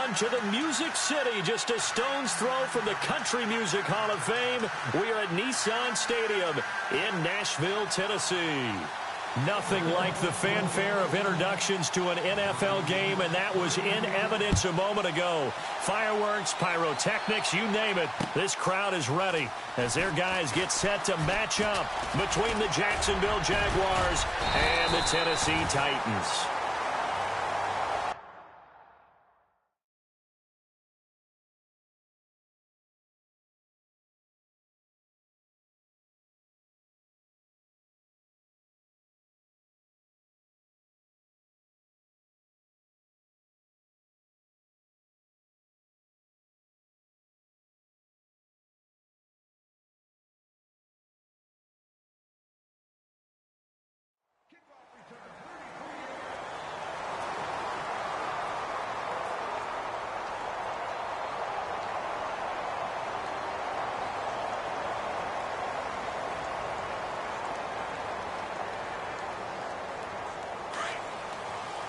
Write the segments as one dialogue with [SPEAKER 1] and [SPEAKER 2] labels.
[SPEAKER 1] on to the Music City, just a stone's throw from the Country Music Hall of Fame. We are at Nissan Stadium in Nashville, Tennessee. Nothing like the fanfare of introductions to an NFL game, and that was in evidence a moment ago. Fireworks, pyrotechnics, you name it. This crowd is ready as their guys get set to match up between the Jacksonville Jaguars and the Tennessee Titans.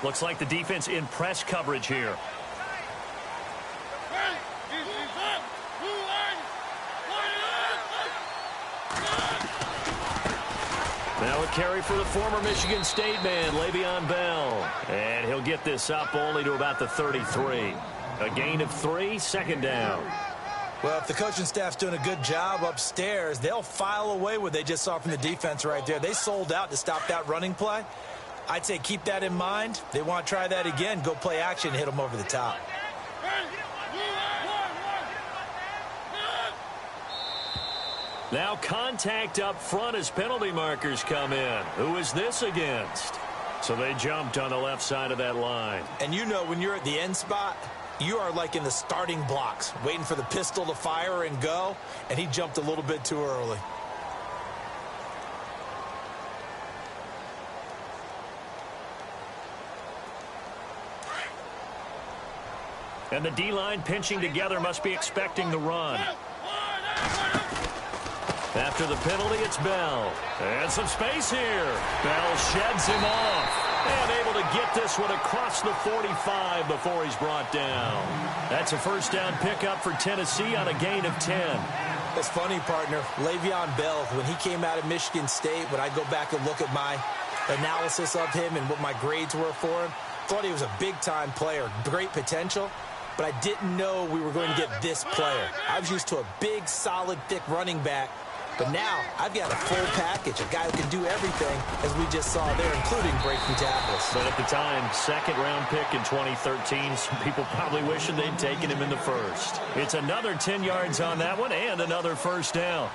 [SPEAKER 1] Looks like the defense in press coverage here. Now a carry for the former Michigan State man, Le'Veon Bell. And he'll get this up only to about the 33. A gain of 3, second down.
[SPEAKER 2] Well, if the coaching staff's doing a good job upstairs, they'll file away what they just saw from the defense right there. They sold out to stop that running play. I'd say keep that in mind. They want to try that again. Go play action and hit them over the top.
[SPEAKER 1] Now contact up front as penalty markers come in. Who is this against? So they jumped on the left side of that line.
[SPEAKER 2] And you know when you're at the end spot, you are like in the starting blocks, waiting for the pistol to fire and go, and he jumped a little bit too early.
[SPEAKER 1] And the D-line pinching together must be expecting the run. After the penalty, it's Bell. And some space here. Bell sheds him off. And able to get this one across the 45 before he's brought down. That's a first down pickup for Tennessee on a gain of 10.
[SPEAKER 2] It's funny, partner. Le'Veon Bell, when he came out of Michigan State, when I go back and look at my analysis of him and what my grades were for him, thought he was a big-time player, great potential. But I didn't know we were going to get this player. I was used to a big, solid, thick running back. But now I've got a full package, a guy who can do everything, as we just saw there, including breaking tackles.
[SPEAKER 1] But at the time, second-round pick in 2013, some people probably wishing they'd taken him in the first. It's another 10 yards on that one and another first down.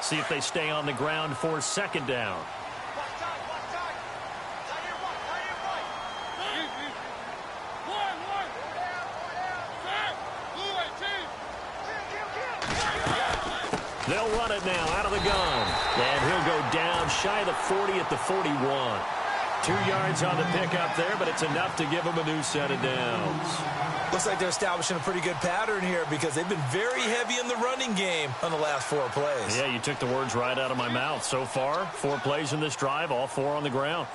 [SPEAKER 1] See if they stay on the ground for second down. They'll run it now out of the gun. And he'll go down shy of the 40 at the 41. 2 yards on the pickup there, but it's enough to give them a new set of downs.
[SPEAKER 2] Looks like they're establishing a pretty good pattern here because they've been very heavy in the running game on the last 4 plays.
[SPEAKER 1] Yeah, you took the words right out of my mouth. So far, 4 plays in this drive, all 4 on the ground.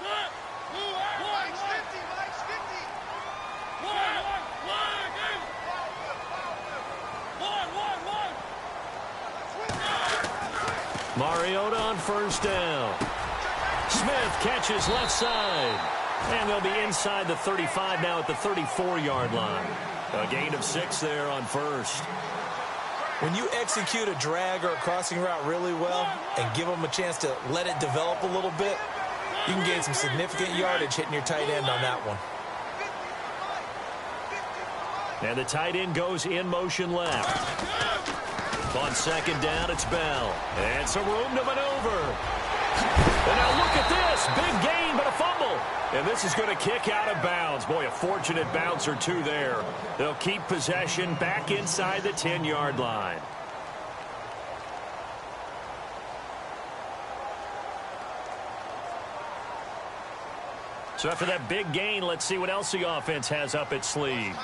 [SPEAKER 1] Mariota on first down. Smith catches left side. And they'll be inside the 35 now at the 34-yard line. A gain of 6 there on first.
[SPEAKER 2] When you execute a drag or a crossing route really well and give them a chance to let it develop a little bit, you can gain some significant yardage hitting your tight end on that one.
[SPEAKER 1] And the tight end goes in motion left. On second down, it's Bell. And some room to maneuver. And now look at this. Big gain, but a fumble. And this is going to kick out of bounds. Boy, a fortunate bounce or two there. They'll keep possession back inside the 10-yard line. So after that big gain, let's see what else the offense has up its sleeve.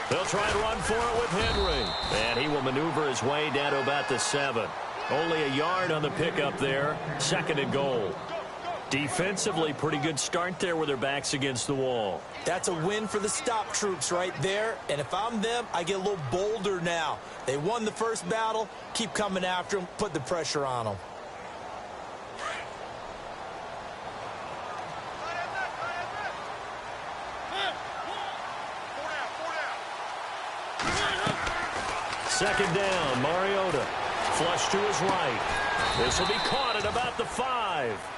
[SPEAKER 1] They'll try and run for it with Henry. And he will maneuver his way down to about the 7. Only a yard on the pickup there. 2nd and goal. Defensively, pretty good start there with their backs against the wall.
[SPEAKER 2] That's a win for the stop troops right there. And if I'm them, I get a little bolder now. They won the first battle. Keep coming after them. Put the pressure on them.
[SPEAKER 1] Second down, Mariota. Flush to his right. This will be caught at about the 5.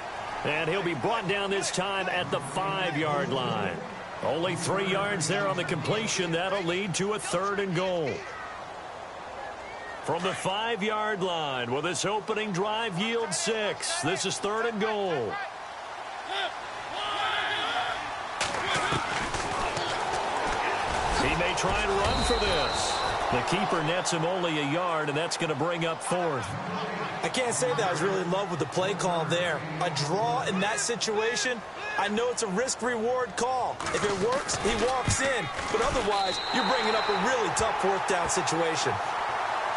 [SPEAKER 1] And he'll be brought down this time at the 5-yard line. Only 3 yards there on the completion. That'll lead to a 3rd and goal. From the 5-yard line, will this opening drive yield 6? This is 3rd and goal. He may try and run for this. The keeper nets him only a yard, and that's going to bring up 4th.
[SPEAKER 2] I can't say that I was really in love with the play call there. A draw in that situation, I know it's a risk-reward call. If it works, he walks in. But otherwise, you're bringing up a really tough 4th down situation.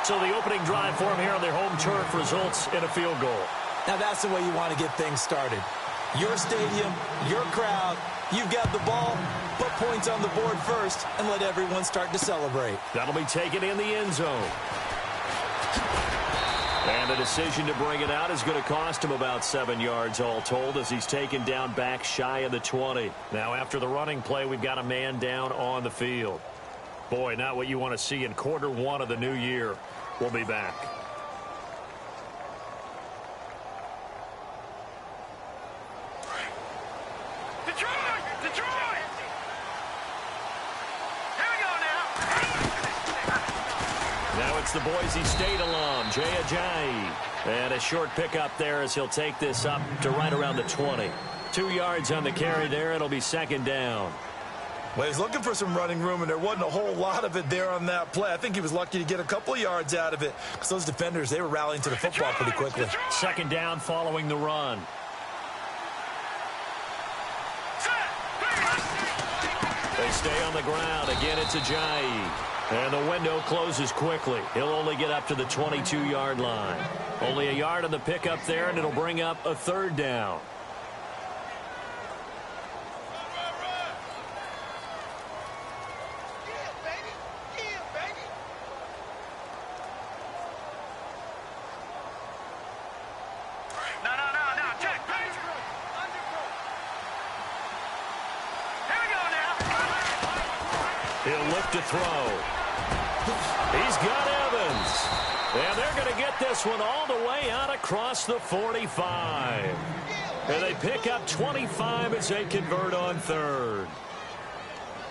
[SPEAKER 1] So the opening drive for him here on their home turf results in a field goal.
[SPEAKER 2] Now that's the way you want to get things started. Your stadium, your crowd, you've got the ball, put points on the board first, and let everyone start to celebrate.
[SPEAKER 1] That'll be taken in the end zone. And the decision to bring it out is going to cost him about 7 yards all told as he's taken down back shy of the 20. Now after the running play, we've got a man down on the field. Boy, not what you want to see in quarter 1 of the new year. We'll be back. It's the Boise State alum, Jay Ajayi. And a short pickup there as he'll take this up to right around the 20. 2 yards on the carry there. It'll be 2nd down.
[SPEAKER 3] Well, he's looking for some running room, and there wasn't a whole lot of it there on that play. I think he was lucky to get a couple of yards out of it because those defenders, they were rallying to the football pretty quickly.
[SPEAKER 1] 2nd down following the run. They stay on the ground. Again, it's Ajayi. And the window closes quickly. He'll only get up to the 22-yard line. Only a yard on the pickup there, and it'll bring up a 3rd down. He'll look to throw. He's got Evans. And they're going to get this one all the way out across the 45. And they pick up 25 as they convert on 3rd.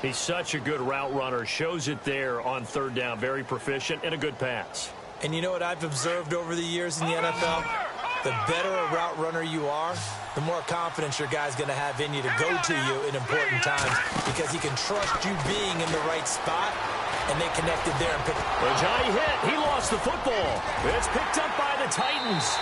[SPEAKER 1] He's such a good route runner. Shows it there on 3rd down. Very proficient and a good pass.
[SPEAKER 2] And you know what I've observed over the years in the NFL? The better a route runner you are, the more confidence your guy's going to have in you to go to you in important times because he can trust you being in the right spot, and they connected there and picked.
[SPEAKER 1] Ajayi hit. He lost the football. It's picked up by the Titans.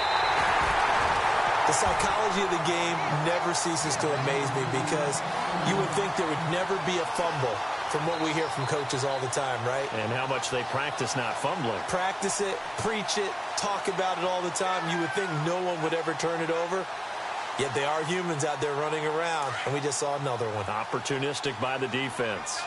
[SPEAKER 2] The psychology of the game never ceases to amaze me because you would think there would never be a fumble from what we hear from coaches all the time, right?
[SPEAKER 1] And how much they practice not fumbling.
[SPEAKER 2] Practice it, preach it, talk about it all the time. You would think no one would ever turn it over. Yet they are humans out there running around, and we just saw another one.
[SPEAKER 1] Opportunistic by the defense.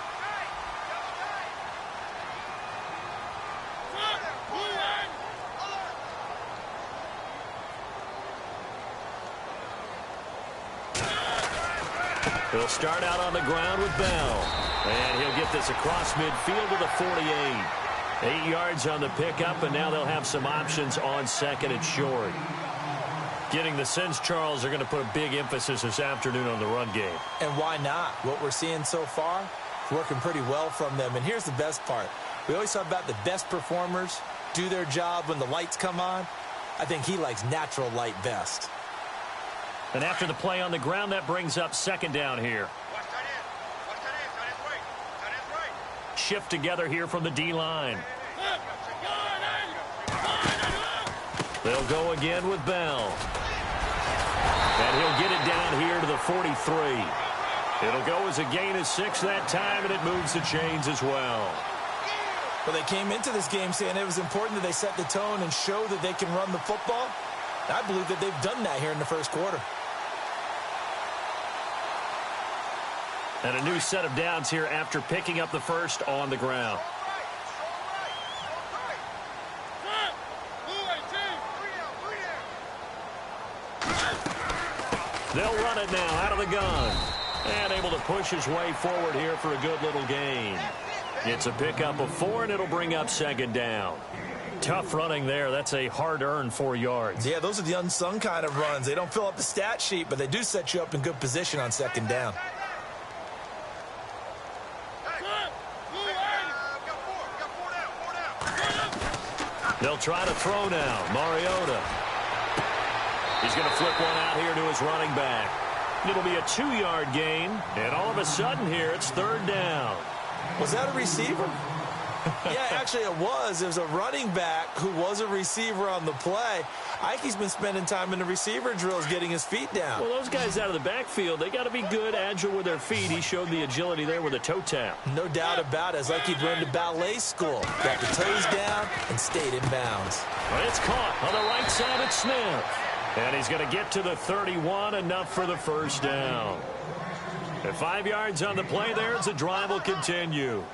[SPEAKER 1] He'll start out on the ground with Bell. And he'll get this across midfield to the 48. 8 yards on the pickup, and now they'll have some options on 2nd and short. Getting the sense, Charles, are going to put a big emphasis this afternoon on the run game.
[SPEAKER 2] And why not? What we're seeing so far is working pretty well from them. And here's the best part. We always talk about the best performers do their job when the lights come on. I think he likes natural light best.
[SPEAKER 1] And after the play on the ground, that brings up 2nd down here. Shift together here from the D-line. They'll go again with Bell. And he'll get it down here to the 43. It'll go as a gain of 6 that time, and it moves the chains as well.
[SPEAKER 2] Well, they came into this game saying it was important that they set the tone and show that they can run the football. I believe that they've done that here in the first quarter.
[SPEAKER 1] And a new set of downs here after picking up the first on the ground. They'll run it now out of the gun. And able to push his way forward here for a good little gain. It's a pickup of 4, and it'll bring up second down. Tough running there. That's a hard-earned 4 yards.
[SPEAKER 3] Yeah, those are the unsung kind of runs. They don't fill up the stat sheet, but they do set you up in good position on second down.
[SPEAKER 1] They'll try to throw now. Mariota. He's going to flip one out here to his running back. It'll be a 2-yard gain, and all of a sudden here it's third down.
[SPEAKER 2] Was that a receiver? Yeah, actually it was. It was a running back who was a receiver on the play. Ike's been spending time in the receiver drills getting his feet down.
[SPEAKER 1] Well, those guys out of the backfield, they got to be good, agile with their feet. He showed the agility there with a toe tap.
[SPEAKER 2] No doubt about it. It's like he'd run to ballet school. Got the toes down and stayed in bounds.
[SPEAKER 1] Well, it's caught on the right side at Smith. And he's going to get to the 31, enough for the first down. At 5 yards on the play there, the drive will continue.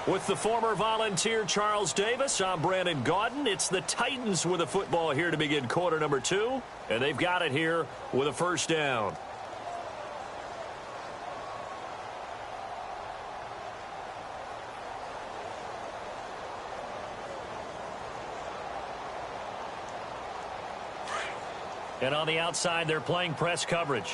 [SPEAKER 1] With the former Volunteer Charles Davis, I'm Brandon Gaudin. It's the Titans with a football here to begin quarter number 2. And they've got it here with a first down. And on the outside, they're playing press coverage.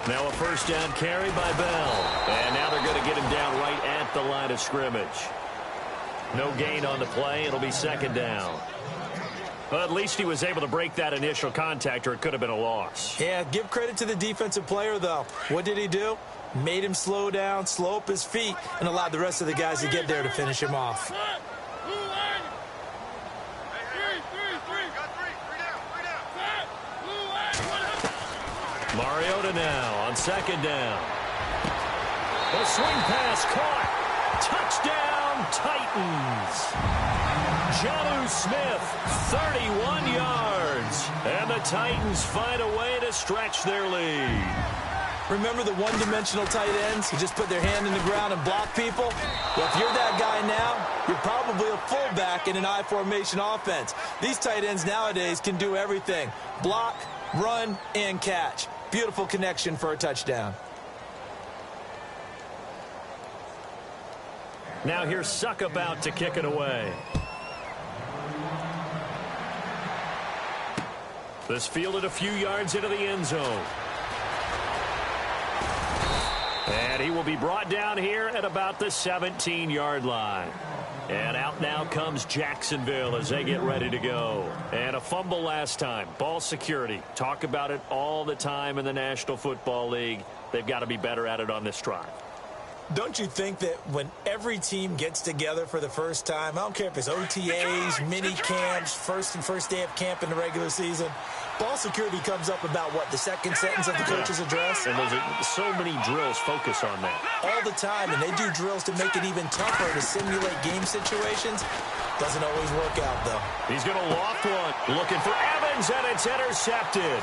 [SPEAKER 1] Now a first down carry by Bell. And now they're going to get him down right at the line of scrimmage. No gain on the play. It'll be second down. Well, at least he was able to break that initial contact, or it could have been a loss.
[SPEAKER 2] Yeah, give credit to the defensive player, though. What did he do? Made him slow down, slow up his feet, and allowed the rest of the guys to get there to finish him off.
[SPEAKER 1] Mariota now on second down. A swing pass caught. Touchdown, Titans. Jonnu Smith, 31 yards. And the Titans find a way to stretch their lead.
[SPEAKER 2] Remember the one-dimensional tight ends who just put their hand in the ground and block people? Well, if you're that guy now, you're probably a fullback in an I-formation offense. These tight ends nowadays can do everything. Block, run, and catch. Beautiful connection for a touchdown.
[SPEAKER 1] Now here's Suckup out to kick it away. This fielded a few yards into the end zone. And he will be brought down here at about the 17-yard line. And out now comes Jacksonville as they get ready to go. And a fumble last time. Ball security. Talk about it all the time in the National Football League. They've got to be better at it on this drive.
[SPEAKER 2] Don't you think that when every team gets together for the first time, I don't care if it's OTAs, mini camps, first day of camp in the regular season, ball security comes up about what, the second sentence of the coach's address?
[SPEAKER 1] And there's so many drills focus on that.
[SPEAKER 2] All the time, and they do drills to make it even tougher to simulate game situations. Doesn't always work out, though.
[SPEAKER 1] He's going to loft one. Looking for Evans, and it's intercepted.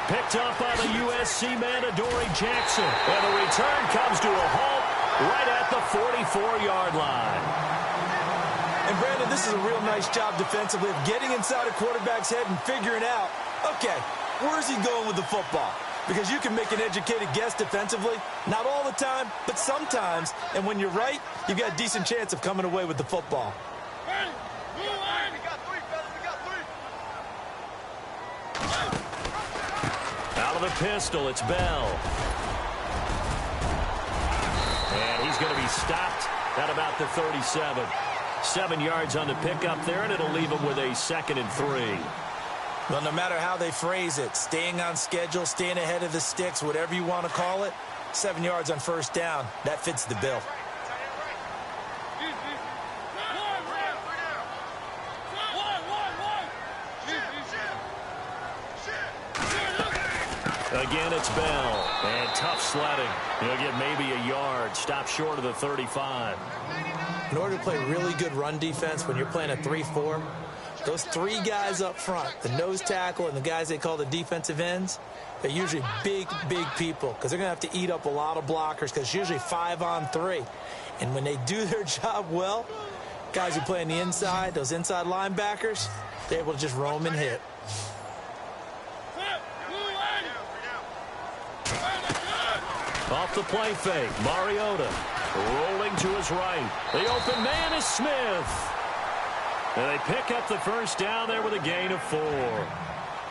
[SPEAKER 1] Picked up by the USC man, Adoree Jackson. And the return comes to a halt right at the 44-yard line.
[SPEAKER 2] And, Brandon, this is a real nice job defensively of getting inside a quarterback's head and figuring out, okay, where's he going with the football? Because you can make an educated guess defensively. Not all the time, but sometimes. And when you're right, you've got a decent chance of coming away with the football.
[SPEAKER 1] Out of the pistol, it's Bell. And he's going to be stopped at about the 37. 7 yards on the pickup there, and it'll leave him with a 2nd and 3.
[SPEAKER 2] Well, no matter how they phrase it, staying on schedule, staying ahead of the sticks, whatever you want to call it, 7 yards on first down, that fits the bill.
[SPEAKER 1] Again, it's Bell. And tough sledding. He'll get maybe a yard. Stop short of the 35.
[SPEAKER 2] In order to play really good run defense when you're playing a 3-4, those three guys up front, the nose tackle and the guys they call the defensive ends, they're usually big, big people because they're going to have to eat up a lot of blockers because it's usually 5-on-3. And when they do their job well, guys who play on the inside, those inside linebackers, they're able to just roam and hit.
[SPEAKER 1] Off the play fake, Mariota rolling to his right. The open man is Smith. And they pick up the first down there with a gain of 4.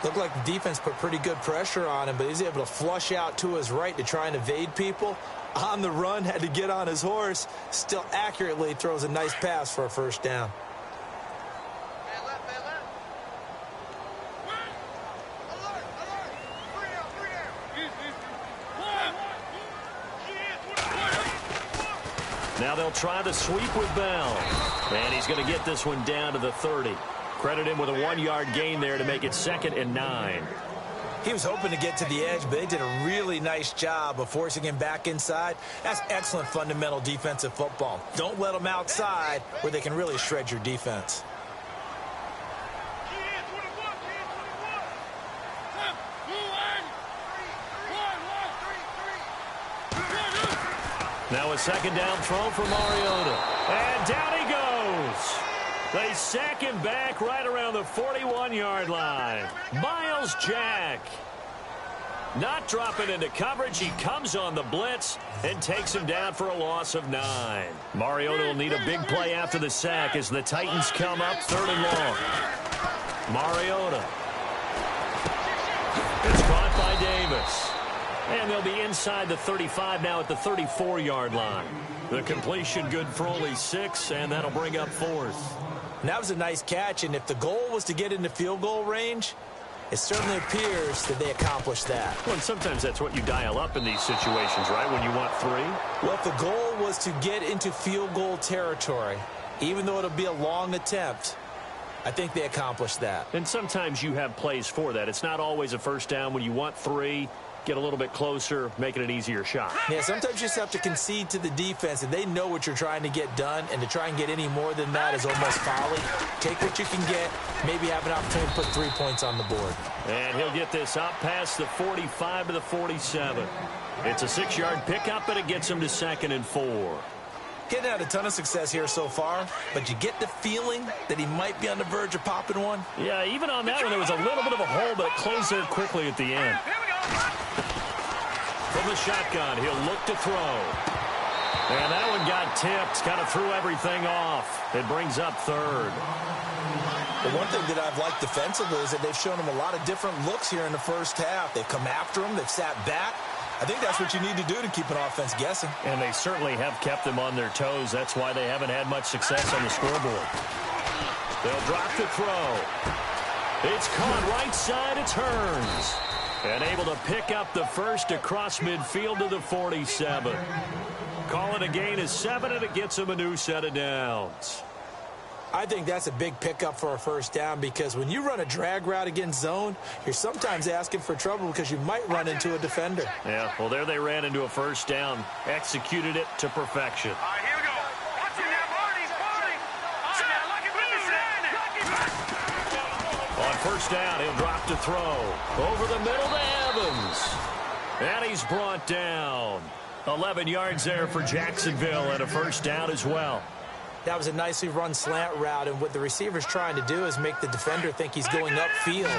[SPEAKER 2] Looked like the defense put pretty good pressure on him, but he's able to flush out to his right to try and evade people. On the run, had to get on his horse. Still accurately throws a nice pass for a first down.
[SPEAKER 1] Now they'll try the sweep with Bell. And he's going to get this one down to the 30. Credit him with a 1-yard gain there to make it 2nd and 9.
[SPEAKER 2] He was hoping to get to the edge, but they did a really nice job of forcing him back inside. That's excellent fundamental defensive football. Don't let them outside where they can really shred your defense.
[SPEAKER 1] Now a 2nd down throw for Mariota. And down he goes. They sack him back right around the 41-yard line. Miles Jack. Not dropping into coverage. He comes on the blitz and takes him down for a loss of 9. Mariota will need a big play after the sack as the Titans come up 3rd and long. Mariota. It's caught by Davis. And they'll be inside the 35 now at the 34-yard line. The completion good for only 6, and that'll bring up 4th.
[SPEAKER 2] And that was a nice catch, and if the goal was to get into field goal range, it certainly appears that they accomplished that.
[SPEAKER 1] Well, and sometimes that's what you dial up in these situations, right, when you want 3?
[SPEAKER 2] Well, if the goal was to get into field goal territory, even though it'll be a long attempt, I think they accomplished that.
[SPEAKER 1] And sometimes you have plays for that. It's not always a first down when you want 3. Get a little bit closer, make it an easier shot.
[SPEAKER 2] Yeah, sometimes you just have to concede to the defense, and they know what you're trying to get done, and to try and get any more than that is almost folly. Take what you can get, maybe have an opportunity to put 3 points on the board.
[SPEAKER 1] And he'll get this up past the 45 to the 47. It's a 6-yard pickup, but it gets him to 2nd and 4.
[SPEAKER 2] Getting had a ton of success here so far, but you get the feeling that he might be on the verge of popping one.
[SPEAKER 1] Yeah, even on that one, there was a little bit of a hole, but it closed there quickly at the end. From the shotgun, he'll look to throw. And that one got tipped, kind of threw everything off. It brings up 3rd.
[SPEAKER 2] The one thing that I've liked defensively is that they've shown him a lot of different looks here in the first half. They've come after him, they've sat back. I think that's what you need to do to keep an offense guessing.
[SPEAKER 1] And they certainly have kept them on their toes. That's why they haven't had much success on the scoreboard. They'll drop the throw. It's caught right side, it turns. And able to pick up the first across midfield to the 47. Call it a gain of 7, and it gets him a new set of downs.
[SPEAKER 2] I think that's a big pickup for a first down because when you run a drag route against zone, you're sometimes asking for trouble because you might run into a defender.
[SPEAKER 1] Yeah, well, there they ran into a first down, executed it to perfection.
[SPEAKER 4] All right, here we go. Watch him now, Barney.
[SPEAKER 1] On first down, he'll drop to throw. Over the middle to Evans. And he's brought down. 11 yards there for Jacksonville and a first down as well.
[SPEAKER 2] That was a nicely run slant route, and what the receiver's trying to do is make the defender think he's going upfield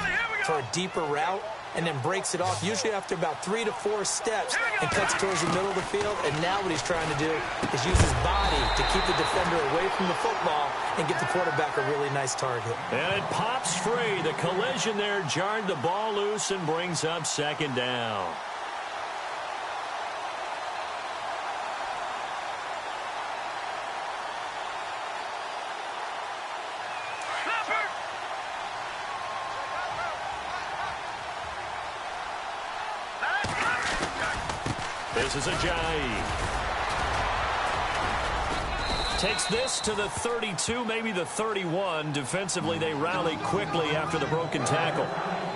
[SPEAKER 2] for a deeper route and then breaks it off, usually after about 3 to 4 steps, and cuts towards the middle of the field. And now what he's trying to do is use his body to keep the defender away from the football and give the quarterback a really nice target.
[SPEAKER 1] And it pops free. The collision there jarred the ball loose and brings up 2nd down. This is Ajayi. Takes this to the 32, maybe the 31. Defensively, they rally quickly after the broken tackle.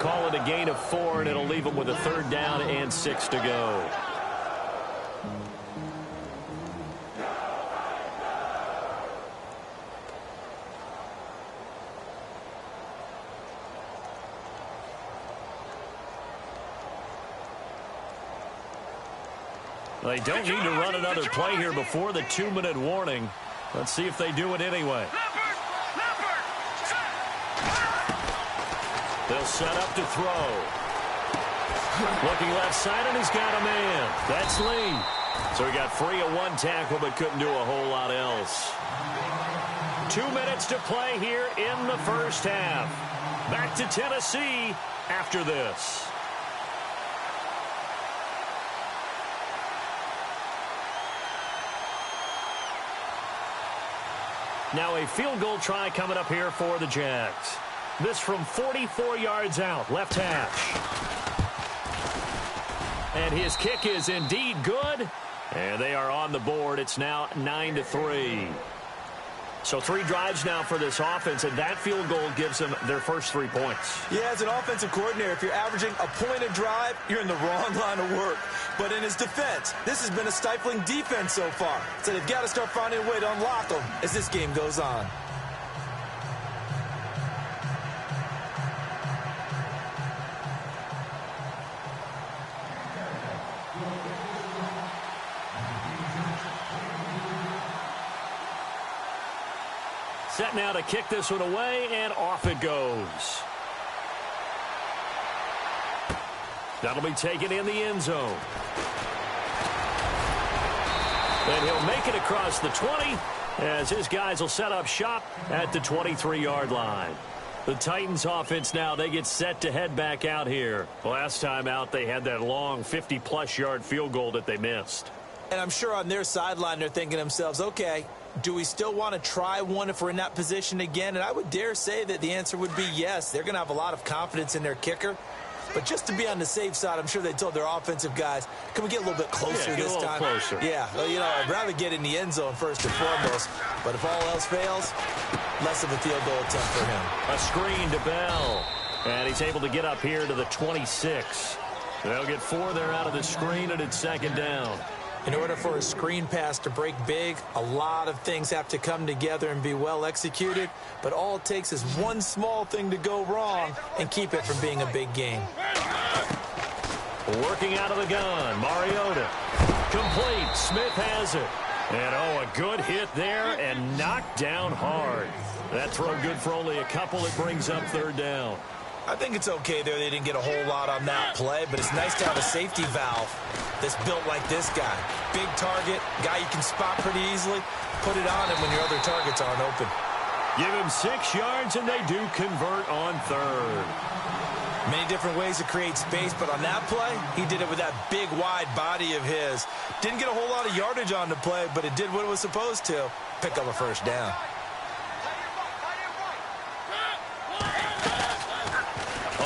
[SPEAKER 1] call it a gain of 4, and it'll leave them with a 3rd down and 6 to go. They don't need to run another play here before the 2-minute warning. Let's see if they do it anyway. They'll set up to throw. Looking left side, and he's got a man. That's Lee. So he got free of 1 tackle, but couldn't do a whole lot else. 2 minutes to play here in the first half. Back to Tennessee after this. Now a field goal try coming up here for the Jags. This from 44 yards out, left hash. And his kick is indeed good. And they are on the board. It's now 9-3. So 3 drives now for this offense, and that field goal gives them their first 3 points.
[SPEAKER 3] Yeah, as an offensive coordinator, if you're averaging a point a drive, you're in the wrong line of work. But in his defense, this has been a stifling defense so far. So they've got to start finding a way to unlock them as this game goes on.
[SPEAKER 1] Set now to kick this one away, and off it goes. That'll be taken in the end zone. And he'll make it across the 20 as his guys will set up shop at the 23-yard line. The Titans offense now, they get set to head back out here. Last time out, they had that long 50-plus yard field goal that they missed.
[SPEAKER 2] And I'm sure on their sideline they're thinking to themselves, okay, do we still want to try one if we're in that position again? And I would dare say that the answer would be yes. They're going to have a lot of confidence in their kicker. But just to be on the safe side, I'm sure they told their offensive guys, can we get a little bit closer this time?
[SPEAKER 1] Closer.
[SPEAKER 2] Yeah, well, you know, I'd rather get in the end zone first and foremost. But if all else fails, less of a field goal attempt for him.
[SPEAKER 1] A screen to Bell. And he's able to get up here to the 26. They'll get 4 there out of the screen, and it's 2nd down.
[SPEAKER 2] In order for a screen pass to break big, a lot of things have to come together and be well executed. But all it takes is one small thing to go wrong and keep it from being a big game.
[SPEAKER 1] Working out of the gun, Mariota. Complete, Smith has it. And a good hit there and knocked down hard. That throw good for only a couple. It brings up 3rd down.
[SPEAKER 3] I think it's okay there. They didn't get a whole lot on that play, but it's nice to have a safety valve that's built like this guy. Big target, guy you can spot pretty easily. Put it on him when your other targets aren't open.
[SPEAKER 1] Give him 6 yards, and they do convert on 3rd.
[SPEAKER 3] Many different ways to create space, but on that play, he did it with that big, wide body of his. Didn't get a whole lot of yardage on the play, but it did what it was supposed to. Pick up a 1st down.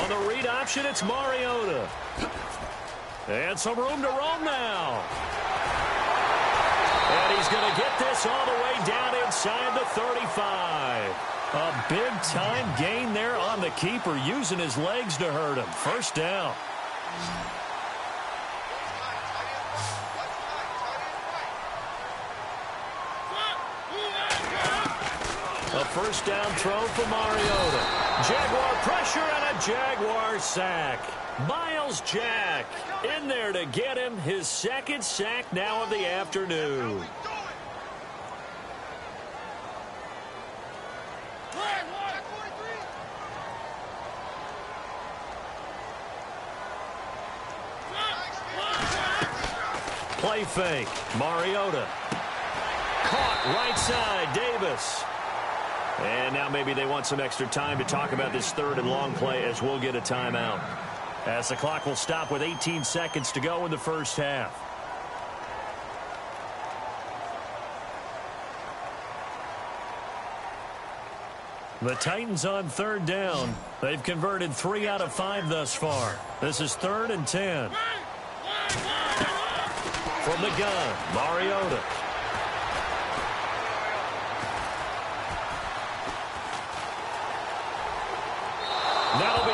[SPEAKER 1] On the read option, it's Mariota. And some room to roam now. And he's going to get this all the way down inside the 35. A big-time gain there on the keeper, using his legs to hurt him. 1st down. A 1st down throw for Mariota. Jaguar pressure and a Jaguar sack. Miles Jack in there to get him his 2nd sack now of the afternoon. Play fake. Mariota. Caught right side. Davis. And now maybe they want some extra time to talk about this 3rd and long play as we'll get a timeout. As the clock will stop with 18 seconds to go in the first half. The Titans on 3rd down. They've converted 3 out of 5 thus far. This is 3rd and 10. From the gun, Mariota. That'll be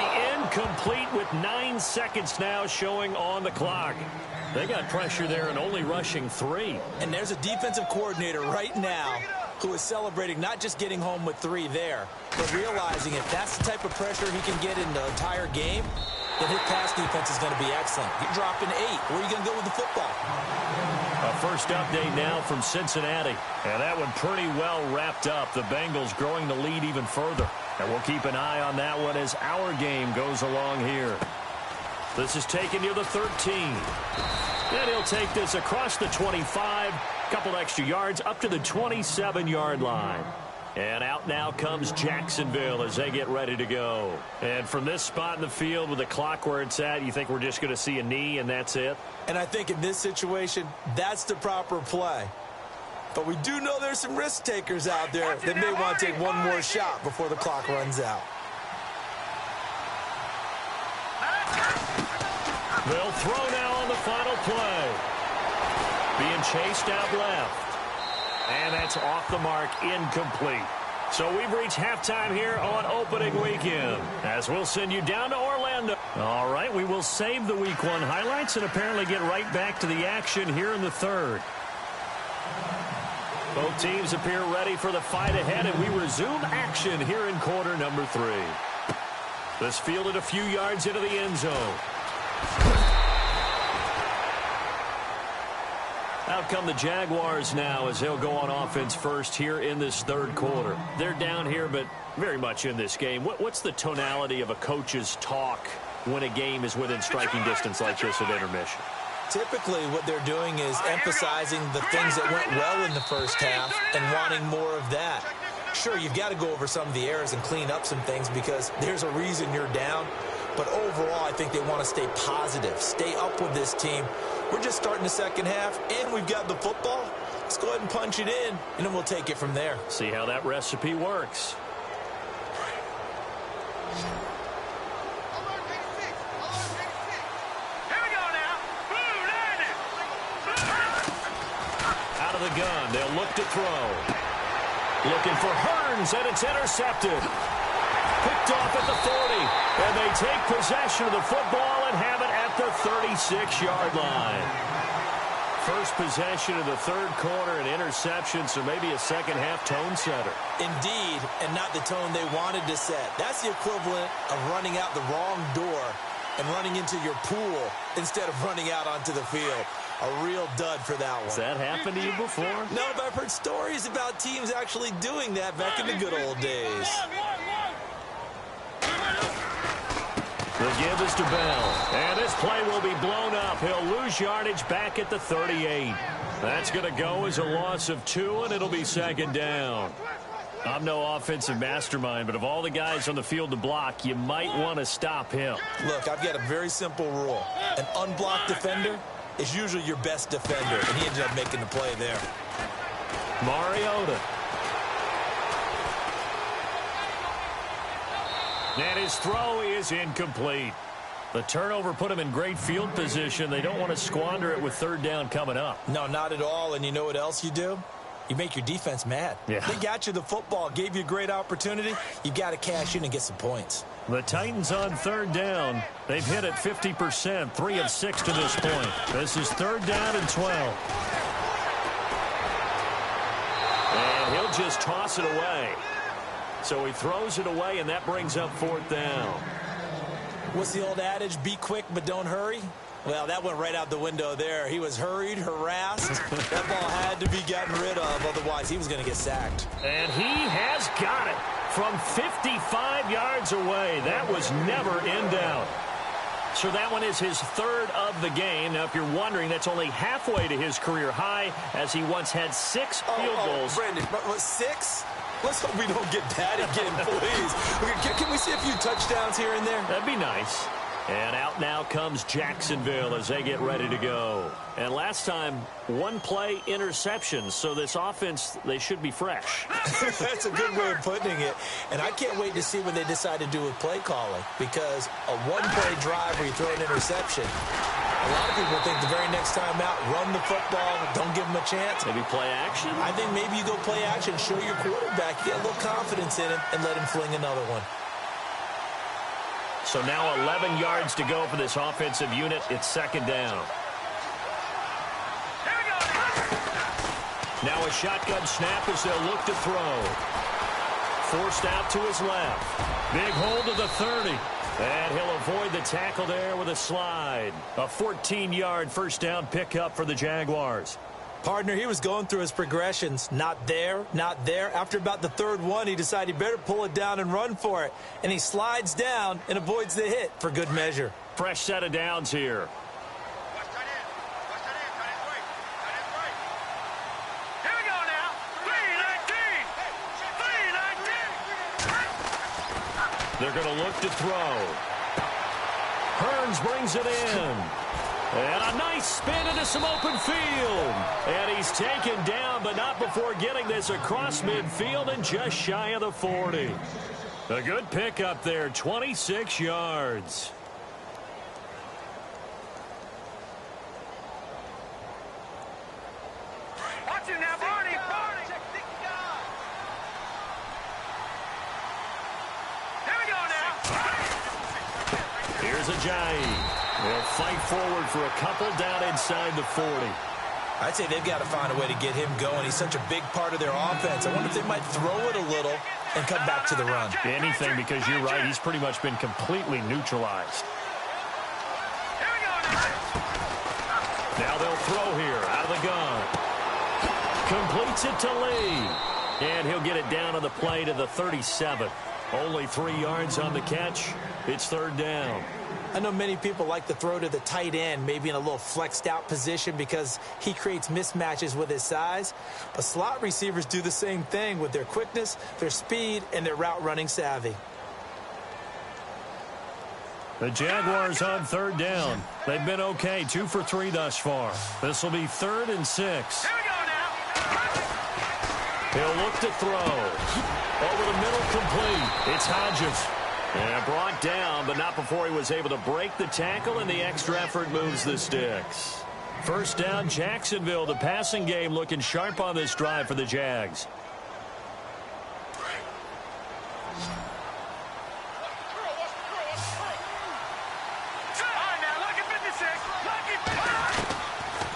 [SPEAKER 1] incomplete with 9 seconds now showing on the clock. They got pressure there and only rushing 3.
[SPEAKER 2] And there's a defensive coordinator right now who is celebrating not just getting home with 3 there, but realizing if that's the type of pressure he can get in the entire game, then his pass defense is going to be excellent. You're dropping 8. Where are you going to go with the football?
[SPEAKER 1] A first update now from Cincinnati. And that one pretty well wrapped up. The Bengals growing the lead even further. And we'll keep an eye on that one as our game goes along here. This is taken near the 13. And he'll take this across the 25. Couple extra yards up to the 27-yard line. And out now comes Jacksonville as they get ready to go. And from this spot in the field with the clock where it's at, you think we're just going to see a knee and that's it?
[SPEAKER 2] And I think in this situation, that's the proper play. But we do know there's some risk takers out there that may want to take one more shot before the clock runs out.
[SPEAKER 1] They'll throw now on the final play. Being chased out left. And that's off the mark, incomplete. So we've reached halftime here on opening weekend, as we'll send you down to Orlando. All right, we will save the Week 1 highlights and apparently get right back to the action here in the third. Both teams appear ready for the fight ahead, and we resume action here in quarter number 3. This fielded a few yards into the end zone. Out come the Jaguars now as they'll go on offense first here in this third quarter. They're down here, but very much in this game. What's the tonality of a coach's talk when a game is within striking distance like this at intermission?
[SPEAKER 2] Typically, what they're doing is emphasizing the things that went well in the first half and wanting more of that. Sure, you've got to go over some of the errors and clean up some things because there's a reason you're down. But overall, I think they want to stay positive, stay up with this team. We're just starting the second half, and we've got the football. Let's go ahead and punch it in, and then we'll take it from there.
[SPEAKER 1] See how that recipe works.
[SPEAKER 4] Here we go now. Blue landed.
[SPEAKER 1] Out of the gun, they'll look to throw. Looking for Hearns, and it's intercepted. Picked off at the 40, and they take possession of the football and have it at the 36-yard line. First possession of the third quarter, an interception, so maybe a second-half tone setter.
[SPEAKER 2] Indeed, and not the tone they wanted to set. That's the equivalent of running out the wrong door and running into your pool instead of running out onto the field. A real dud for that one.
[SPEAKER 1] Has that happened to you before?
[SPEAKER 2] No, but I've heard stories about teams actually doing that back in the good old days.
[SPEAKER 1] The give is to Bell, and this play will be blown up. He'll lose yardage back at the 38. That's going to go as a loss of 2, and it'll be second down. I'm no offensive mastermind, but of all the guys on the field to block, you might want to stop him.
[SPEAKER 2] Look, I've got a very simple rule. An unblocked defender is usually your best defender, and he ended up making the play there.
[SPEAKER 1] Mariota. And his throw is incomplete. The turnover put him in great field position. They don't want to squander it with third down coming up.
[SPEAKER 2] No, not at all. And you know what else you do? You make your defense mad.
[SPEAKER 1] Yeah.
[SPEAKER 2] They got you the football, gave you a great opportunity. You got to cash in and get some points.
[SPEAKER 1] The Titans on third down. They've hit it 50%, 3 of 6 to this point. This is third down and 12. And he'll just toss it away. So he throws it away, and that brings up fourth down.
[SPEAKER 2] What's the old adage? Be quick, but don't hurry? Well, that went right out the window there. He was hurried, harassed. That ball had to be gotten rid of, otherwise he was going to get sacked.
[SPEAKER 1] And he has got it from 55 yards away. That was never in doubt. So that one is his third of the game. Now, if you're wondering, that's only halfway to his career high, as he once had 6 field goals.
[SPEAKER 2] Brandon, 6? Let's hope we don't get that again, please. Can we see a few touchdowns here and there?
[SPEAKER 1] That'd be nice. And out now comes Jacksonville as they get ready to go. And last time, 1-play interceptions. So this offense, they should be fresh.
[SPEAKER 2] That's a good way of putting it. And I can't wait to see what they decide to do with play calling. Because a 1-play drive where you throw an interception, a lot of people think the very next time out, run the football, don't give them a chance.
[SPEAKER 1] Maybe play action?
[SPEAKER 2] I think maybe you go play action, show your quarterback, get a little confidence in him, and let him fling another one.
[SPEAKER 1] So now 11 yards to go for this offensive unit. It's second down. Now a shotgun snap as they'll look to throw. Forced out to his left. Big hold to the 30. And he'll avoid the tackle there with a slide. A 14-yard first down pickup for the Jaguars.
[SPEAKER 2] Partner, he was going through his progressions. Not there, not there. After about the third one, he decided he better pull it down and run for it. And he slides down and avoids the hit for good measure.
[SPEAKER 1] Fresh set of downs here. They're going to look to throw. Hearns brings it in. And a nice spin into some open field. And he's taken down, but not before getting this across midfield and just shy of the 40. A good pickup there, 26 yards.
[SPEAKER 4] Watch it now, Barney.
[SPEAKER 1] Here's Ajayi. They'll fight forward for a couple down inside the 40.
[SPEAKER 2] I'd say they've got to find a way to get him going. He's such a big part of their offense. I wonder if they might throw it a little and come back to the run.
[SPEAKER 1] Anything, because you're right. He's pretty much been completely neutralized. Now they'll throw here out of the gun. Completes it to Lee. And he'll get it down on the play to the 37. Only 3 yards on the catch. It's third down.
[SPEAKER 2] I know many people like to throw to the tight end, maybe in a little flexed out position because he creates mismatches with his size. But slot receivers do the same thing with their quickness, their speed, and their route running savvy.
[SPEAKER 1] The Jaguars on third down. They've been okay, 2 for 3 thus far. This will be 3rd and 6.
[SPEAKER 4] Here we go now.
[SPEAKER 1] He'll look to throw. Over the middle, complete. It's Hodges. And brought down, but not before he was able to break the tackle, and the extra effort moves the sticks. First down, Jacksonville. The passing game looking sharp on this drive for the Jags.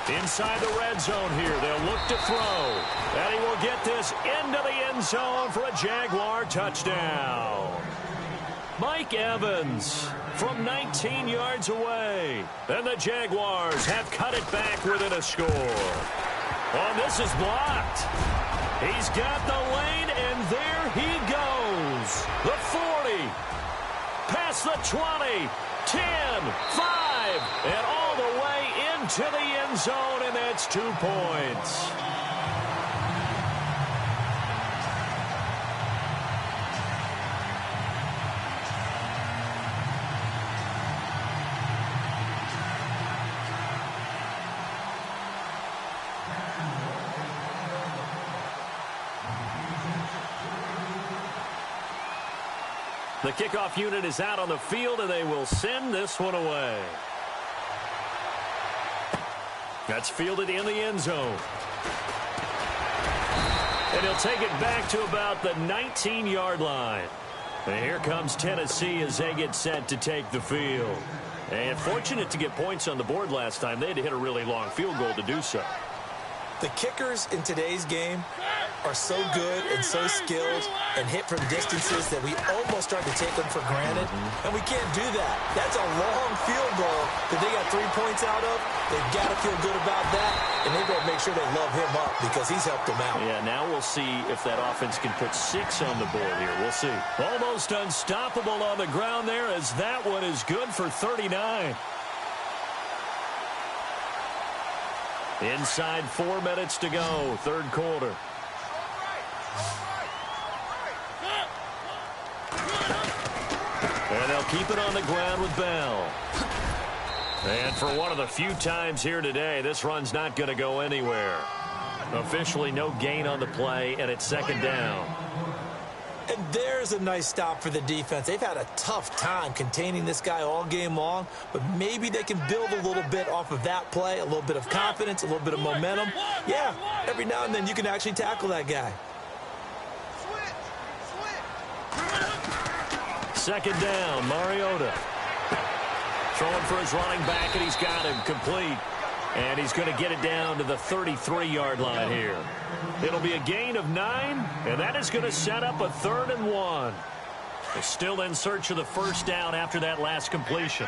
[SPEAKER 1] Inside the red zone here. They'll look to throw. And he will get this into the end zone for a Jaguar touchdown. Mike Evans from 19 yards away. And the Jaguars have cut it back within a score. Oh, this is blocked. He's got the lane, and there he goes. The 40. Past the 20. 10. 5. And all the way into the end zone, and that's 2 points. The kickoff unit is out on the field, and they will send this one away. That's fielded in the end zone. And he'll take it back to about the 19-yard line. And here comes Tennessee as they get set to take the field. And fortunate to get points on the board last time. They had to hit a really long field goal to do so.
[SPEAKER 2] The kickers in today's game are so good and so skilled and hit from distances that we almost start to take them for granted, and we can't do that. That's a long field goal that they got 3 points out of. They've got to feel good about that, and they've got to make sure they love him up because he's helped them out.
[SPEAKER 1] Yeah, now we'll see if that offense can put 6 on the board here. We'll see. Almost unstoppable on the ground there as that one is good for 39. Inside 4 minutes to go, third quarter. And they'll keep it on the ground with Bell. And for one of the few times here today, this run's not going to go anywhere. Officially no gain on the play, and it's second down.
[SPEAKER 2] And there's a nice stop for the defense. They've had a tough time containing this guy all game long, but maybe they can build a little bit off of that play, a little bit of confidence, a little bit of momentum. Yeah, every now and then you can actually tackle that guy.
[SPEAKER 1] Second down, Mariota. Throwing for his running back, and he's got him complete. And he's going to get it down to the 33-yard line here. It'll be a gain of 9, and that is going to set up a 3rd and 1. They're still in search of the first down after that last completion.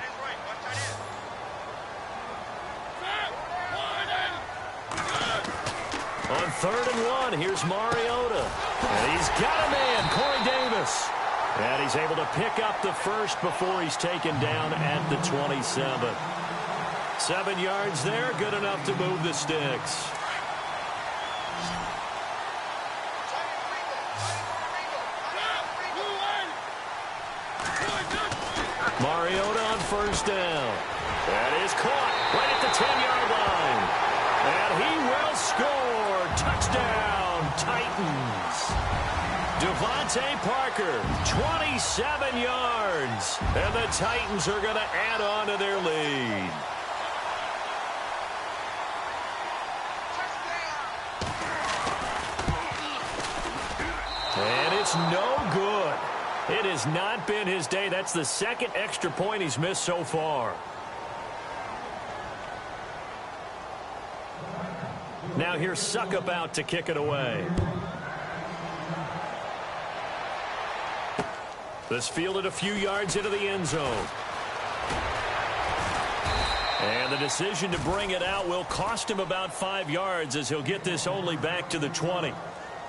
[SPEAKER 1] On 3rd and 1, here's Mariota. And he's got a man, Corey Davis. And he's able to pick up the first before he's taken down at the 27. 7 yards there, good enough to move the sticks. Mariota on first down. That is caught right at the 10-yard line. And he will score. Touchdown, Titans. Devontae Parker, 27 yards. And the Titans are going to add on to their lead. And it's no good. It has not been his day. That's the second extra point he's missed so far. Now here's Suckup out to kick it away. This fielded a few yards into the end zone. And the decision to bring it out will cost him about 5 yards as he'll get this only back to the 20.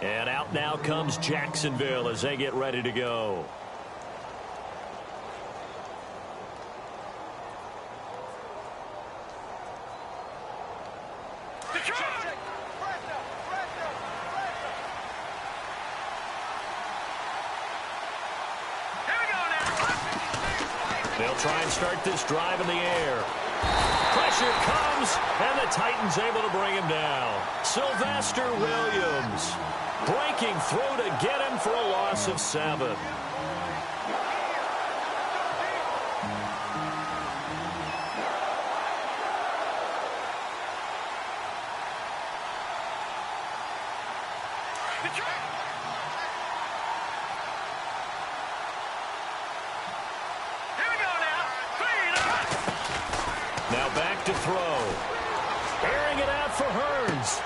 [SPEAKER 1] And out now comes Jacksonville as they get ready to go. They'll try and start this drive in the air. Pressure comes, and the Titans able to bring him down. Sylvester Williams breaking through to get him for a loss of 7. Now back to throw. Airing it out for Hearns.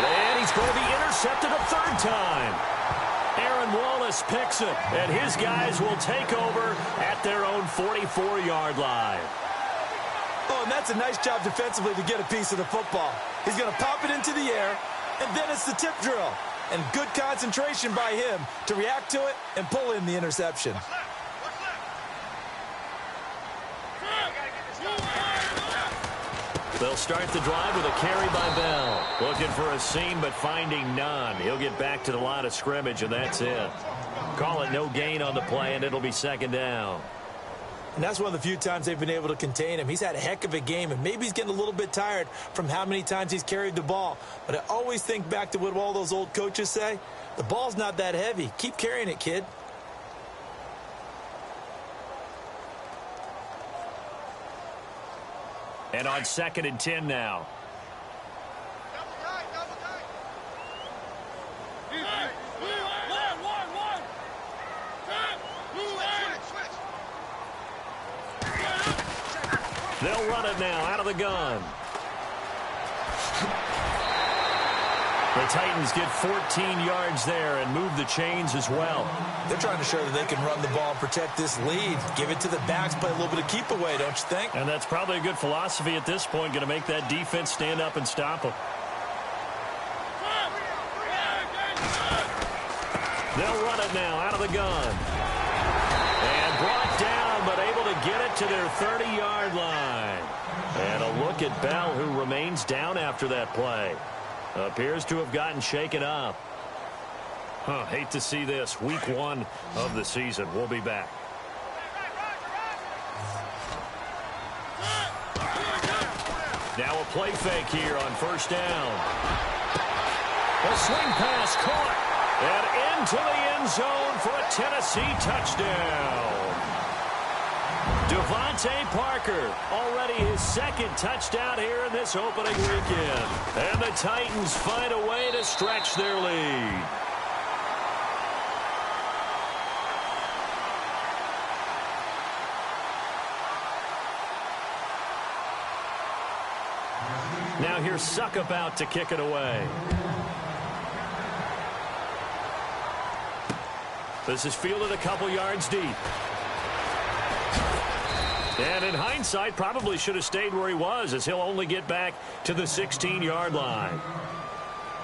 [SPEAKER 1] And he's going to be intercepted a 3rd time. Aaron Wallace picks it, and his guys will take over at their own 44-yard line.
[SPEAKER 2] Oh, and that's a nice job defensively to get a piece of the football. He's going to pop it into the air, and then it's the tip drill. And good concentration by him to react to it and pull in the interception.
[SPEAKER 1] They'll start the drive with a carry by Bell. Looking for a seam, but finding none. He'll get back to the line of scrimmage, and that's it. Call it no gain on the play, and it'll be 2nd down.
[SPEAKER 2] And that's one of the few times they've been able to contain him. He's had a heck of a game, and maybe he's getting a little bit tired from how many times he's carried the ball. But I always think back to what all those old coaches say. The ball's not that heavy. Keep carrying it, kid.
[SPEAKER 1] And on 2nd and 10 now. They'll run it now out of the gun. The Titans get 14 yards there and move the chains as well.
[SPEAKER 2] They're trying to show that they can run the ball and protect this lead. Give it to the backs, play a little bit of keep away, don't you think?
[SPEAKER 1] And that's probably a good philosophy at this point, going to make that defense stand up and stop them. They'll run it now out of the gun. And brought down, but able to get it to their 30-yard line. And a look at Bell, who remains down after that play. Appears to have gotten shaken up. Hate to see this. Week 1 of the season. We'll be back. Now a play fake here on 1st down. A swing pass caught. And into the end zone for a Tennessee touchdown. Devontae Parker, already his 2nd touchdown here in this opening weekend. And the Titans find a way to stretch their lead. Now here's Suckup out to kick it away. This is fielded a couple yards deep. And in hindsight, probably should have stayed where he was, as he'll only get back to the 16-yard line.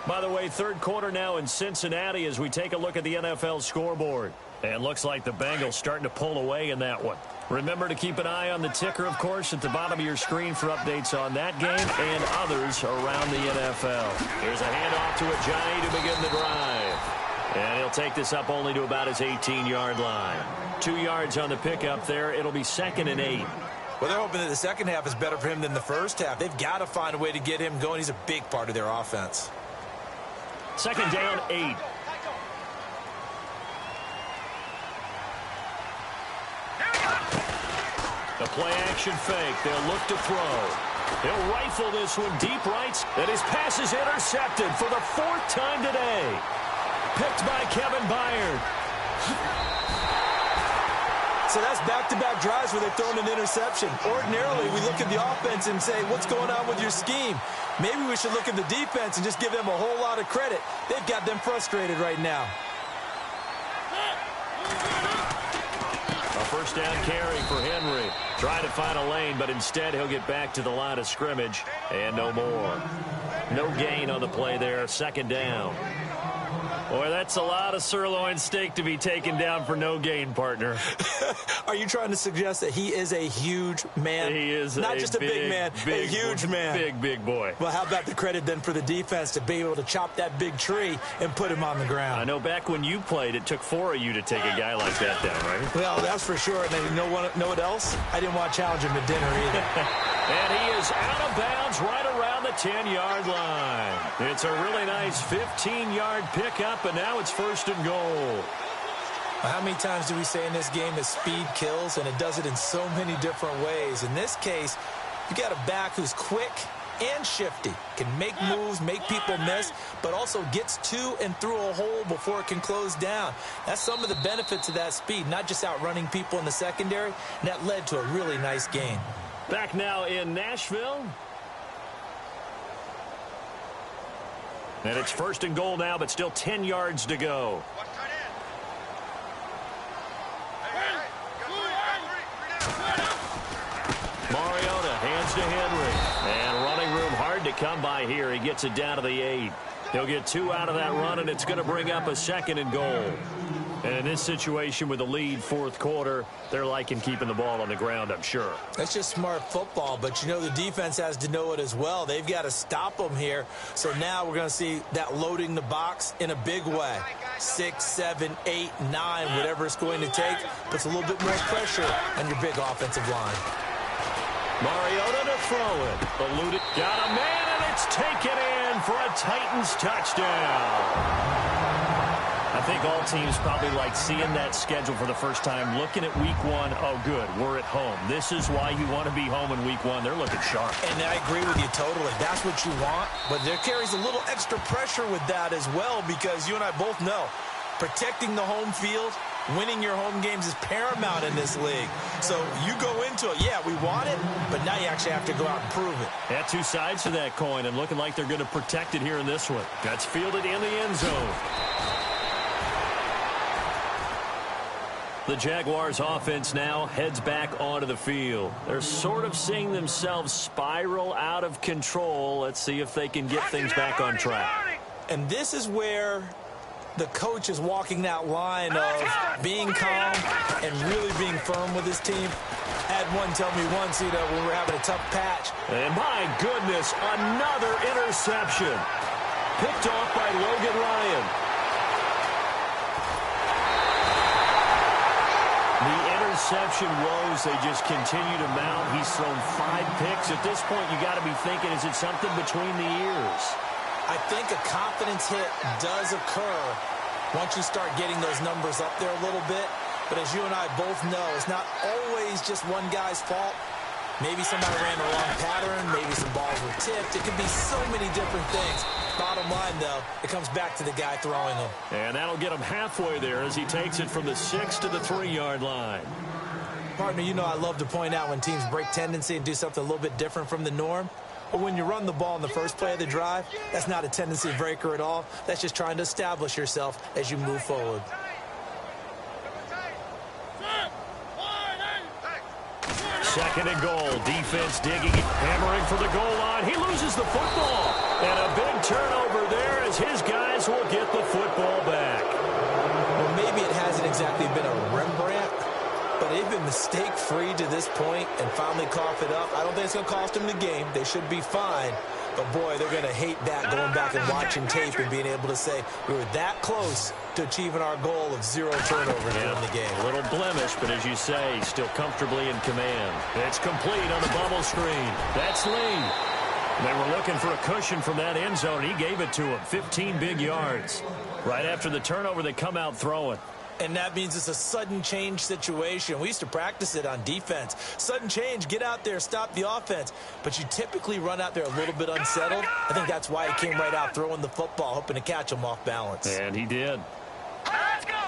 [SPEAKER 1] By the way, third quarter now in Cincinnati as we take a look at the NFL scoreboard. And looks like the Bengals starting to pull away in that one. Remember to keep an eye on the ticker, of course, at the bottom of your screen for updates on that game and others around the NFL. Here's a handoff to Ajayi to begin the drive. And he'll take this up only to about his 18-yard line. 2 yards on the pickup there. It'll be 2nd and 8.
[SPEAKER 2] Well, they're hoping that the second half is better for him than the first half. They've got to find a way to get him going. He's a big part of their offense.
[SPEAKER 1] 2nd down, 8. A play-action fake. They'll look to throw. He'll rifle this one deep right. And his pass is intercepted for the 4th time today. Picked by Kevin Byard.
[SPEAKER 2] So that's back-to-back drives where they've thrown an interception. Ordinarily, we look at the offense and say, what's going on with your scheme? Maybe we should look at the defense and just give them a whole lot of credit. They've got them frustrated right now.
[SPEAKER 1] A first down carry for Henry. Trying to find a lane, but instead he'll get back to the line of scrimmage. And no more. No gain on the play there. 2nd down. Boy, that's a lot of sirloin steak to be taken down for no gain, partner.
[SPEAKER 2] Are you trying to suggest that he is a huge man?
[SPEAKER 1] He is
[SPEAKER 2] not just a big man, a huge man.
[SPEAKER 1] Big boy.
[SPEAKER 2] Well, how about the credit then for the defense to be able to chop that big tree and put him on the ground?
[SPEAKER 1] I know back when you played, it took 4 of you to take a guy like that down, right?
[SPEAKER 2] Well, that's for sure. And then you know what else? I didn't want to challenge him at dinner either.
[SPEAKER 1] And he is out of bounds right around the 10-yard line. It's a really nice 15-yard pickup, and now it's 1st and goal.
[SPEAKER 2] How many times do we say in this game that speed kills, and it does it in so many different ways? In this case, you got a back who's quick and shifty, can make moves, make people miss, but also gets to and through a hole before it can close down. That's some of the benefits of that speed, not just outrunning people in the secondary, and that led to a really nice gain.
[SPEAKER 1] Back now in Nashville. And it's 1st and goal now, but still 10 yards to go. Mariota hands to Henry. And running room hard to come by here. He gets it down to the 8. He'll get 2 out of that run, and it's going to bring up a 2nd and goal. And in this situation with the lead 4th quarter, they're liking keeping the ball on the ground, I'm sure.
[SPEAKER 2] That's just smart football, but you know the defense has to know it as well. They've got to stop them here. So now we're going to see that loading the box in a big way. 6, 7, 8, 9, whatever it's going to take, puts a little bit more pressure on your big offensive line.
[SPEAKER 1] Mariota to throw it. Eluded. Got a man, and it's taken in for a Titans touchdown. I think all teams probably like seeing that schedule for the first time, looking at week 1. Oh, good, we're at home. This is why you want to be home in week 1. They're looking sharp.
[SPEAKER 2] And I agree with you totally. That's what you want. But there carries a little extra pressure with that as well, because you and I both know protecting the home field, winning your home games is paramount in this league. So you go into it, yeah, we want it, but now you actually have to go out and prove it.
[SPEAKER 1] Yeah, 2 sides to that coin, and looking like they're going to protect it here in this one. That's fielded in the end zone. The Jaguars offense now heads back onto the field. They're sort of seeing themselves spiral out of control. Let's see if they can get things back on track.
[SPEAKER 2] And this is where the coach is walking that line of being calm and really being firm with his team. I had one tell me once, when we were having a tough patch.
[SPEAKER 1] And my goodness, another interception. Picked off by Logan Ryan. The interception woes, they just continue to mount. He's thrown 5 picks. At this point, you got to be thinking, is it something between the ears?
[SPEAKER 2] I think a confidence hit does occur once you start getting those numbers up there a little bit. But as you and I both know, it's not always just one guy's fault. Maybe somebody ran the wrong pattern. Maybe some balls were tipped. It could be so many different things. Bottom line, though, it comes back to the guy throwing them.
[SPEAKER 1] And that'll get him halfway there as he takes it from the 6 to the 3-yard line.
[SPEAKER 2] Partner, you know I love to point out when teams break tendency and do something a little bit different from the norm. But when you run the ball in the first play of the drive, that's not a tendency breaker at all. That's just trying to establish yourself as you move forward.
[SPEAKER 1] Second and goal. Defense digging, hammering for the goal line. He loses the football. And a big turnover there as his guys will get the football back.
[SPEAKER 2] Well, maybe it hasn't exactly been a Rembrandt, but they've been mistake-free to this point and finally cough it up. I don't think it's going to cost them the game. They should be fine. But, boy, they're going to hate that, going back and watching tape and being able to say we were that close to achieving our goal of 0 turnovers during the game.
[SPEAKER 1] A little blemish, but as you say, still comfortably in command. It's complete on the bubble screen. That's Lee. They were looking for a cushion from that end zone. He gave it to him. 15 big yards. Right after the turnover, they come out throwing.
[SPEAKER 2] And that means it's a sudden change situation. We used to practice it on defense. Sudden change, get out there, stop the offense. But you typically run out there a little bit unsettled. I think that's why he came right out throwing the football, hoping to catch him off balance.
[SPEAKER 1] And he did.
[SPEAKER 4] Let's go.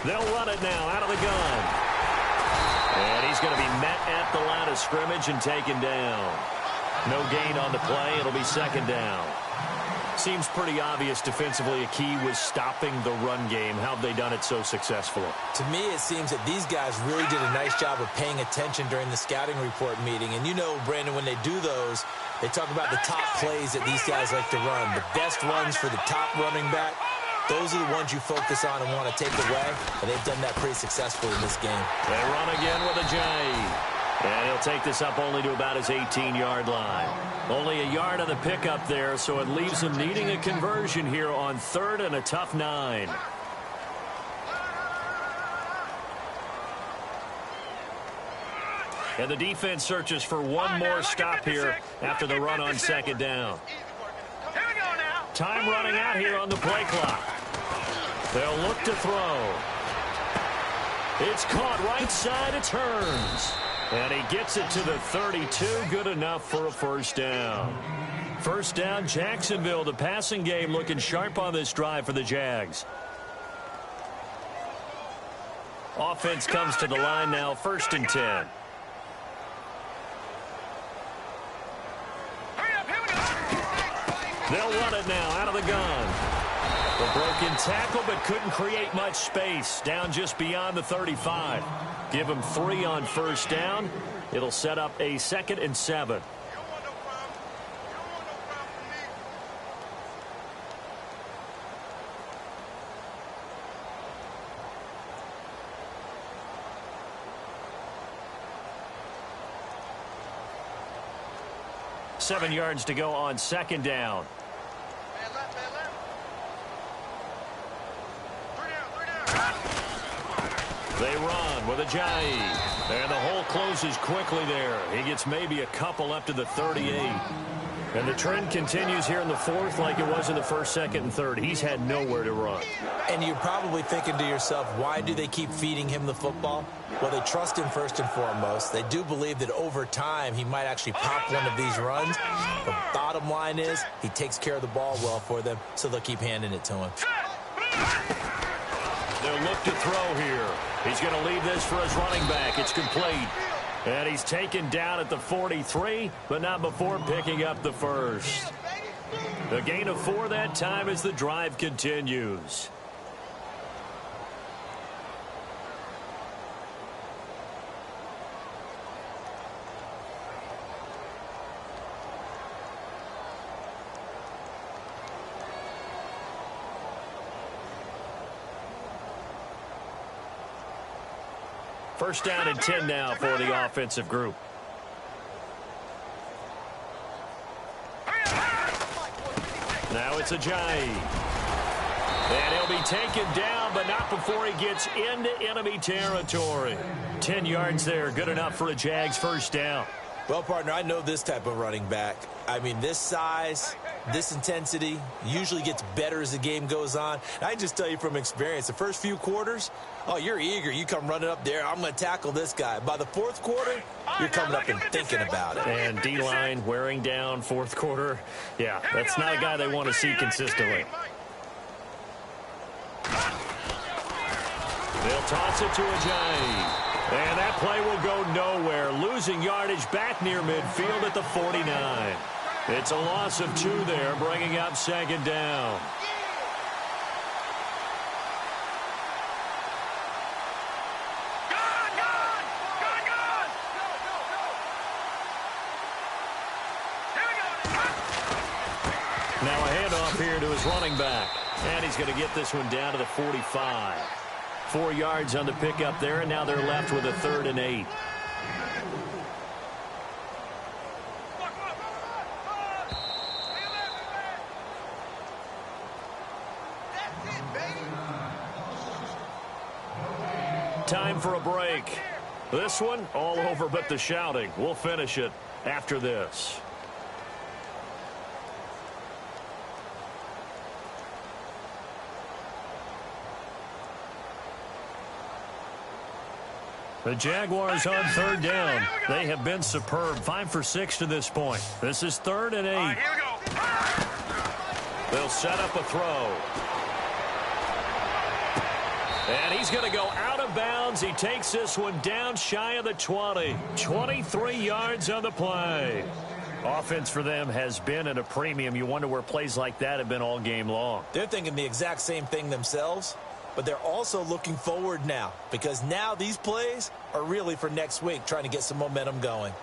[SPEAKER 1] They'll run it now out of the gun. And he's going to be met at the line of scrimmage and taken down. No gain on the play. It'll be second down. Seems pretty obvious defensively a key was stopping the run game. How have they done it so successfully?
[SPEAKER 2] To me, it seems that these guys really did a nice job of paying attention during the scouting report meeting. And you know, Brandon, when they do those, they talk about the top plays that these guys like to run. The best runs for the top running back, those are the ones you focus on and want to take away. And they've done that pretty successfully in this game.
[SPEAKER 1] They run again with a J. And he'll take this up only to about his 18-yard line. Only a yard on the pickup there, so it leaves him needing a conversion here on third and a tough 9. And the defense searches for one more stop here after the run on second down.
[SPEAKER 4] Here we go now.
[SPEAKER 1] Time running out here on the play clock. They'll look to throw. It's caught right side, it turns. And he gets it to the 32, good enough for a first down. First down, Jacksonville. The passing game looking sharp on this drive for the Jags. Offense comes to the line now, first and 10.
[SPEAKER 4] Hurry up, here we go.
[SPEAKER 1] They'll run it now out of the gun. The broken tackle, but couldn't create much space. Down just beyond the 35. Give him 3 on first down. It'll set up a 2nd and 7. Seven yards to go on second down. They run with a J. And the hole closes quickly there. He gets maybe a couple up to the 38. And the trend continues here in the fourth like it was in the first, second, and third. He's had nowhere to run.
[SPEAKER 2] And you're probably thinking to yourself, why do they keep feeding him the football? Well, they trust him first and foremost. They do believe that over time he might actually pop one of these runs. The bottom line is he takes care of the ball well for them, so they'll keep handing it to him.
[SPEAKER 1] They'll look to throw here. He's going to leave this for his running back. It's complete. And he's taken down at the 43, but not before picking up the first. A gain of 4 that time as the drive continues. First down and 10 now for the offensive group. Now it's a J. And he'll be taken down, but not before he gets into enemy territory. 10 yards there, good enough for a Jags first down.
[SPEAKER 2] Well, partner, I know this type of running back. I mean, this size, this intensity usually gets better as the game goes on. And I can just tell you from experience, the first few quarters, oh, you're eager. You come running up there, I'm going to tackle this guy. By the fourth quarter, you're coming up and thinking about it.
[SPEAKER 1] And D-line wearing down fourth quarter. Yeah, that's not a guy they want to see consistently. They'll toss it to a J. And that play will go nowhere. Losing yardage back near midfield at the 49. It's a loss of 2 there, bringing up second down. Now a handoff here to his running back. And he's going to get this one down to the 45. 4 yards on the pickup there, and now they're left with a 3rd and 8. Time for a break. This one all over but the shouting. We'll finish it after this. The Jaguars on 3rd down. They have been superb. 5 for 6 to this point. This is 3rd and 8.
[SPEAKER 4] Here we go.
[SPEAKER 1] They'll set up a throw. And he's going to go out of bounds. He takes this one down shy of the 20. 23 yards on the play. Offense for them has been at a premium. You wonder where plays like that have been all game long.
[SPEAKER 2] They're thinking the exact same thing themselves. But they're also looking forward now, because now these plays are really for next week, trying to get some momentum going.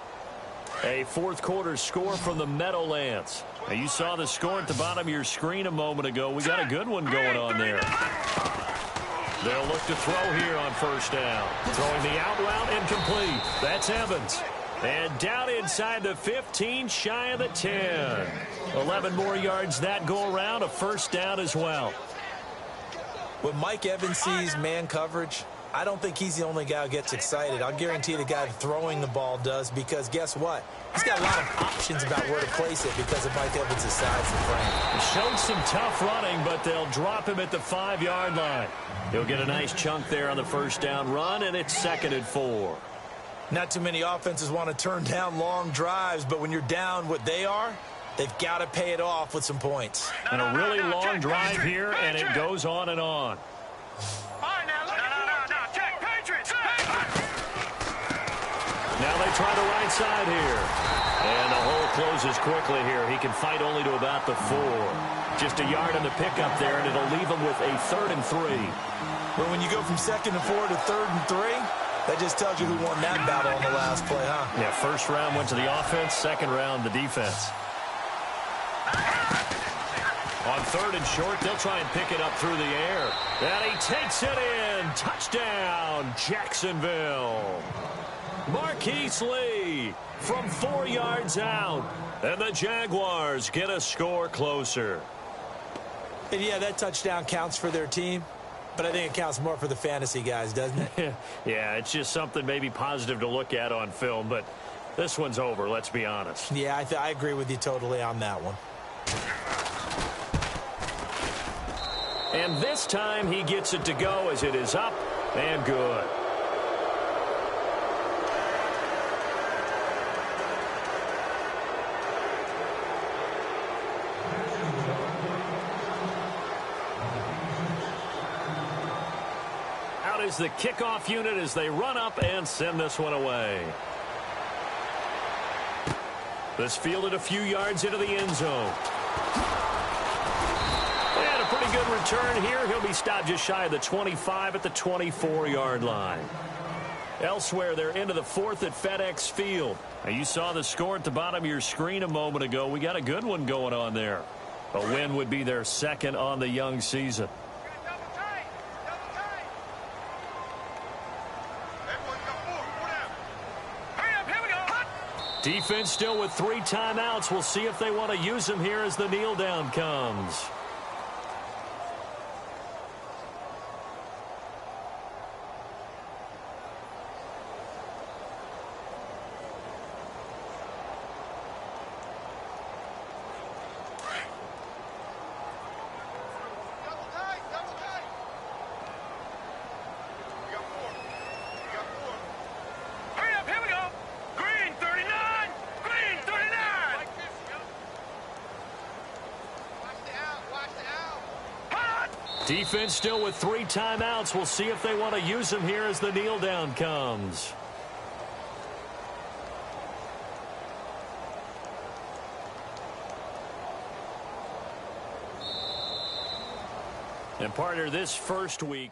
[SPEAKER 1] A 4th quarter score from the Meadowlands. Now, you saw the score at the bottom of your screen a moment ago. We got a good one going on there. They'll look to throw here on 1st down. Throwing the out route incomplete. That's Evans. And down inside the 15, shy of the 10. 11 more yards that go around, a 1st down as well.
[SPEAKER 2] When Mike Evans sees man coverage, I don't think he's the only guy who gets excited. I'll guarantee the guy throwing the ball does, because guess what? He's got a lot of options about where to place it because of Mike Evans' size and frame.
[SPEAKER 1] He showed some tough running, but they'll drop him at the 5-yard line. He'll get a nice chunk there on the 1st down run, and it's 2nd and 4.
[SPEAKER 2] Not too many offenses want to turn down long drives, but when you're down what they are, they've got to pay it off with some points.
[SPEAKER 1] And a really long drive here, and it goes on and on.
[SPEAKER 4] Check, Patriots.
[SPEAKER 1] Now they try the right side here. And the hole closes quickly here. He can fight only to about the 4. Just a yard on the pickup there, and it'll leave him with a 3rd and 3.
[SPEAKER 2] But when you go from 2nd and 4 to 3rd and 3, that just tells you who won that battle on the last play, huh?
[SPEAKER 1] Yeah, 1st round went to the offense, 2nd round the defense. On 3rd and short, they'll try and pick it up through the air. And he takes it in. Touchdown, Jacksonville. Marquise Lee from 4 yards out. And the Jaguars get a score closer.
[SPEAKER 2] And yeah, that touchdown counts for their team, but I think it counts more for the fantasy guys, doesn't it?
[SPEAKER 1] Yeah, it's just something maybe positive to look at on film, but this one's over, let's be honest.
[SPEAKER 2] Yeah, I agree with you totally on that one.
[SPEAKER 1] And this time he gets it to go as it is up and good. Out is the kickoff unit as they run up and send this one away. This fielded a few yards into the end zone. And a pretty good return here. He'll be stopped just shy of the 25 at the 24-yard line. Elsewhere, they're into the 4th at FedEx Field. Now, you saw the score at the bottom of your screen a moment ago. We got a good one going on there. A win would be their 2nd on the young season. Defense still with 3 timeouts. We'll see if they want to use them here as the kneel down comes. Defense still with 3 timeouts. We'll see if they want to use them here as the kneel down comes. And partner, this first week,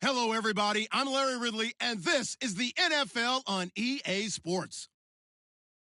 [SPEAKER 5] Hello, everybody. I'm Larry Ridley, and this is the NFL on EA Sports.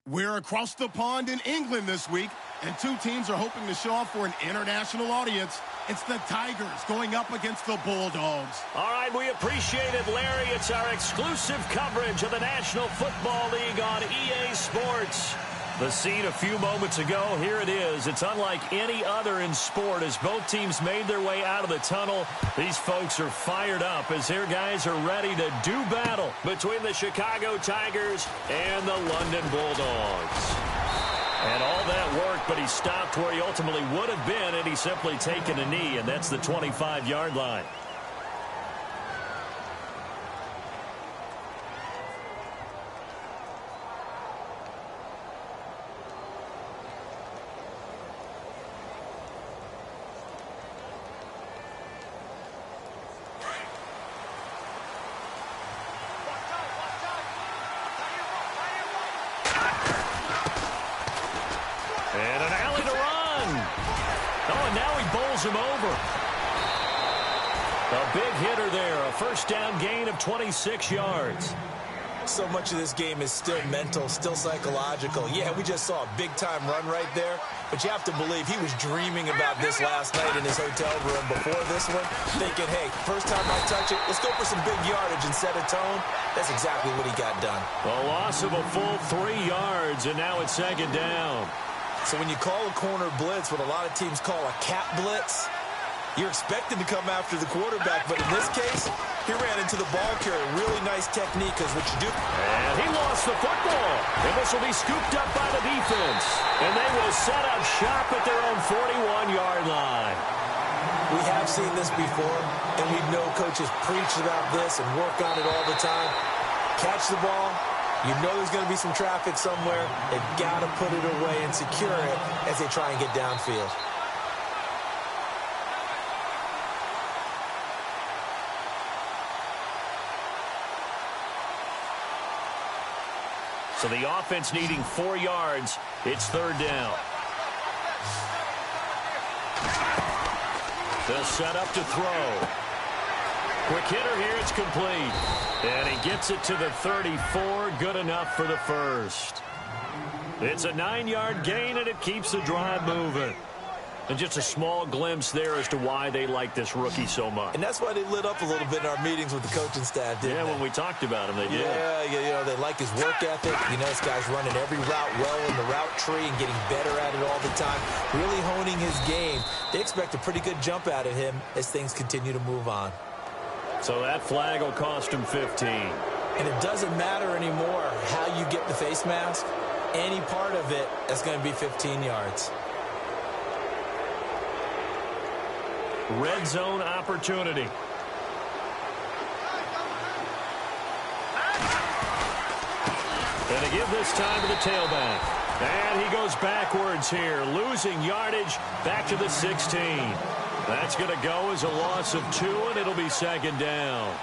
[SPEAKER 5] We're across the pond in England this week, and two teams are hoping to show off for an international audience. It's the Tigers going up against the Bulldogs.
[SPEAKER 1] All right, we appreciate it, Larry. It's our exclusive coverage of the National Football League on EA Sports. The scene a few moments ago, here it is. It's unlike any other in sport as both teams made their way out of the tunnel. These folks are fired up as their guys are ready to do battle between the Chicago Tigers and the London Bulldogs. And all that worked, but he stopped where he ultimately would have been, and he's simply taken a knee, and that's the 25-yard line. And an alley to run. Oh, and now he bowls him over. A big hitter there. A first down gain of 26 yards.
[SPEAKER 2] So much of this game is still mental, still psychological. Yeah, we just saw a big-time run right there, but you have to believe he was dreaming about this last night in his hotel room before this one, thinking, hey, first time I touch it, let's go for some big yardage and set a tone. That's exactly what he got done.
[SPEAKER 1] A loss of a full 3 yards, and now it's second down.
[SPEAKER 2] So when you call a corner blitz, what a lot of teams call a cat blitz, you're expected to come after the quarterback, but in this case, he ran into the ball carrier. Really nice technique, because what you do...
[SPEAKER 1] And he lost the football. And this will be scooped up by the defense. And they will set up shop at their own 41-yard line.
[SPEAKER 2] We have seen this before, and we know coaches preach about this and work on it all the time. Catch the ball. You know there's going to be some traffic somewhere. They've got to put it away and secure it as they try and get downfield.
[SPEAKER 1] So the offense needing 4 yards. It's third down. They'll set up to throw. Quick hitter here. It's complete. And he gets it to the 34. Good enough for the first. It's a 9-yard gain, and it keeps the drive moving. And just a small glimpse there as to why they like this rookie so much.
[SPEAKER 2] And that's why they lit up a little bit in our meetings with the coaching staff, didn't they?
[SPEAKER 1] When we talked about him, they did.
[SPEAKER 2] Yeah, you know, they like his work ethic. You know, this guy's running every route well in the route tree and getting better at it all the time, really honing his game. They expect a pretty good jump out of him as things continue to move on.
[SPEAKER 1] So that flag will cost him 15.
[SPEAKER 2] And it doesn't matter anymore how you get the face mask. Any part of it, that's going to be 15 yards.
[SPEAKER 1] Red zone opportunity. And they give this time to the tailback. And he goes backwards here, losing yardage back to the 16. That's going to go as a loss of 2, and it'll be second down.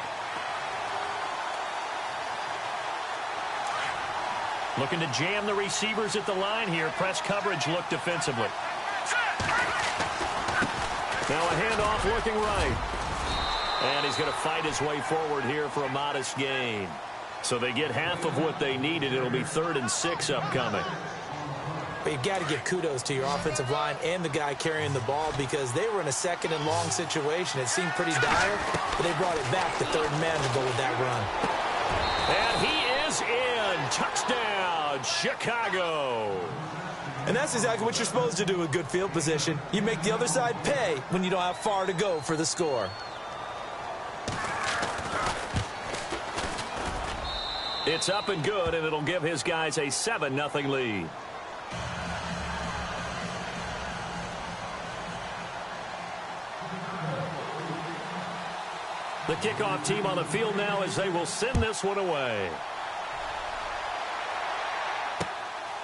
[SPEAKER 1] Looking to jam the receivers at the line here. Press coverage look defensively. Now a handoff looking right. And he's going to fight his way forward here for a modest gain. So they get half of what they needed. It'll be 3rd and 6 upcoming.
[SPEAKER 2] But you've got to give kudos to your offensive line and the guy carrying the ball because they were in a 2nd and long situation. It seemed pretty dire, but they brought it back to 3rd man to go with that run.
[SPEAKER 1] And he is in. Touchdown, Chicago.
[SPEAKER 2] And that's exactly what you're supposed to do with good field position. You make the other side pay when you don't have far to go for the score.
[SPEAKER 1] It's up and good, and it'll give his guys a 7-0 lead. The kickoff team on the field now as they will send this one away.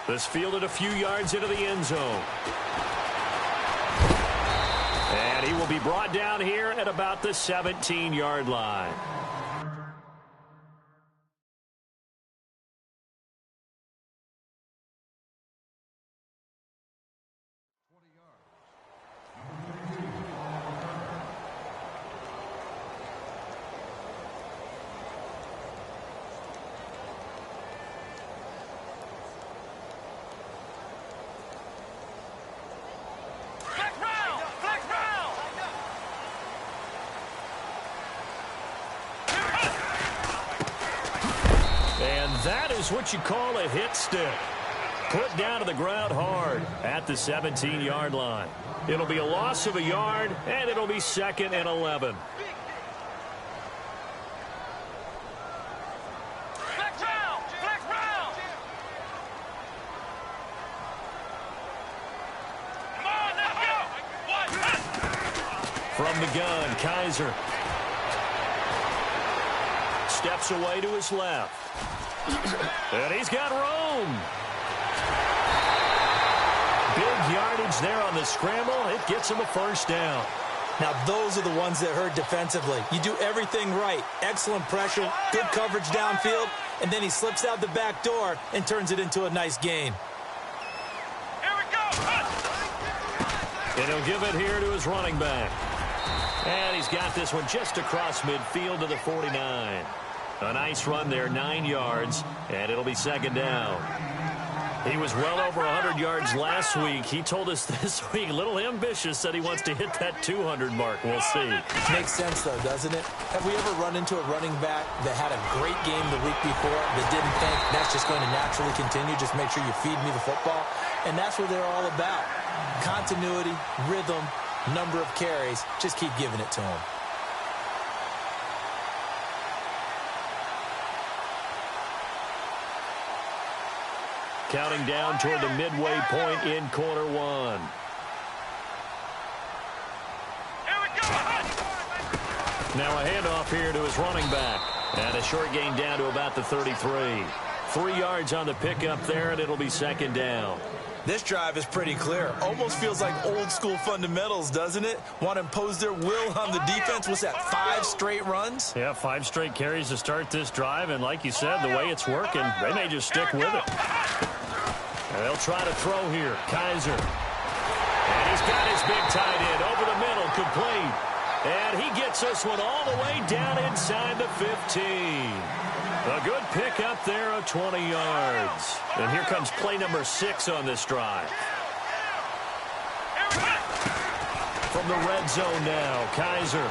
[SPEAKER 1] This fielded a few yards into the end zone. And he will be brought down here at about the 17-yard line. That is what you call a hit stick. Put down to the ground hard at the 17-yard line. It'll be a loss of a yard, and it'll be 2nd and 11. From the gun, Kaiser steps away to his left. And he's got room. Big yardage there on the scramble. It gets him a first down.
[SPEAKER 2] Now, those are the ones that hurt defensively. You do everything right. Excellent pressure, good coverage downfield, and then he slips out the back door and turns it into a nice gain.
[SPEAKER 4] Here we go.
[SPEAKER 1] And he'll give it here to his running back. And he's got this one just across midfield to the 49. A nice run there, 9 yards, and it'll be 2nd down. He was well over 100 yards last week. He told us this week, a little ambitious, said he wants to hit that 200 mark. We'll see.
[SPEAKER 2] Makes sense, though, doesn't it? Have we ever run into a running back that had a great game the week before that didn't think that's just going to naturally continue? Just make sure you feed me the football. And that's what they're all about. Continuity, rhythm, number of carries. Just keep giving it to him.
[SPEAKER 1] Counting down toward the midway point in quarter one.
[SPEAKER 4] Here we go.
[SPEAKER 1] Now a handoff here to his running back. And a short gain down to about the 33. 3 yards on the pickup there, and it'll be 2nd down.
[SPEAKER 3] This drive is pretty clear. Almost feels like old school fundamentals, doesn't it? Want to impose their will on the defense. What's that, 5 straight runs?
[SPEAKER 1] Yeah, 5 straight carries to start this drive. And like you said, the way it's working, they may just stick with it. And they'll try to throw here. Kaiser. And he's got his big tight end over the middle, complete. And he gets this one all the way down inside the 15. A good pick up there of 20 yards. And here comes play number 6 on this drive. From the red zone now, Kaiser.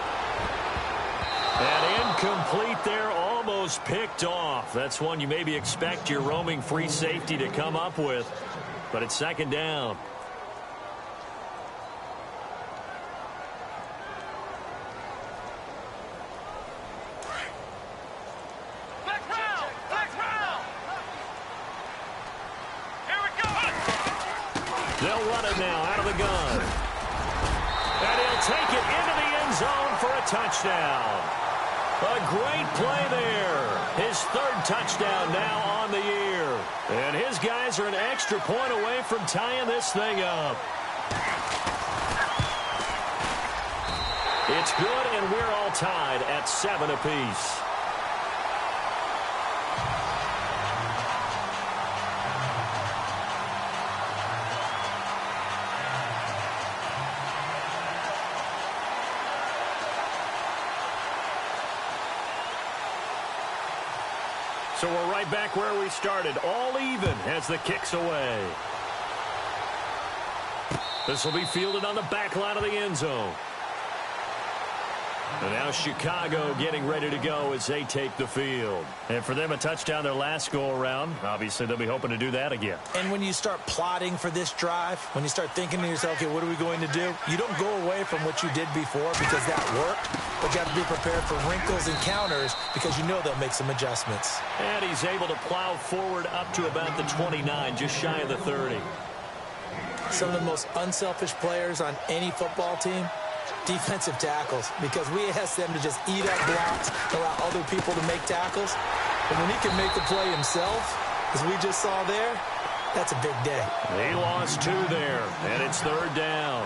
[SPEAKER 1] And incomplete there, almost picked off. That's one you maybe expect your roaming free safety to come up with. But it's 2nd down. They'll run it now out of the gun. And he'll take it into the end zone for a touchdown. A great play there. His 3rd touchdown now on the year. And his guys are an extra point away from tying this thing up. It's good, and we're all tied at 7 apiece. So we're right back where we started, all even as the kick's away. This will be fielded on the back line of the end zone. And now Chicago getting ready to go as they take the field. And for them, a touchdown their last go-around. Obviously, they'll be hoping to do that again.
[SPEAKER 2] And when you start plotting for this drive, when you start thinking to yourself, okay, what are we going to do? You don't go away from what you did before because that worked. But you have to be prepared for wrinkles and counters because you know they'll make some adjustments.
[SPEAKER 1] And he's able to plow forward up to about the 29, just shy of the 30.
[SPEAKER 2] Some of the most unselfish players on any football team, defensive tackles, because we ask them to just eat up blocks, allow other people to make tackles. And when he can make the play himself, as we just saw there, that's a big day.
[SPEAKER 1] He lost 2 there, and it's 3rd down.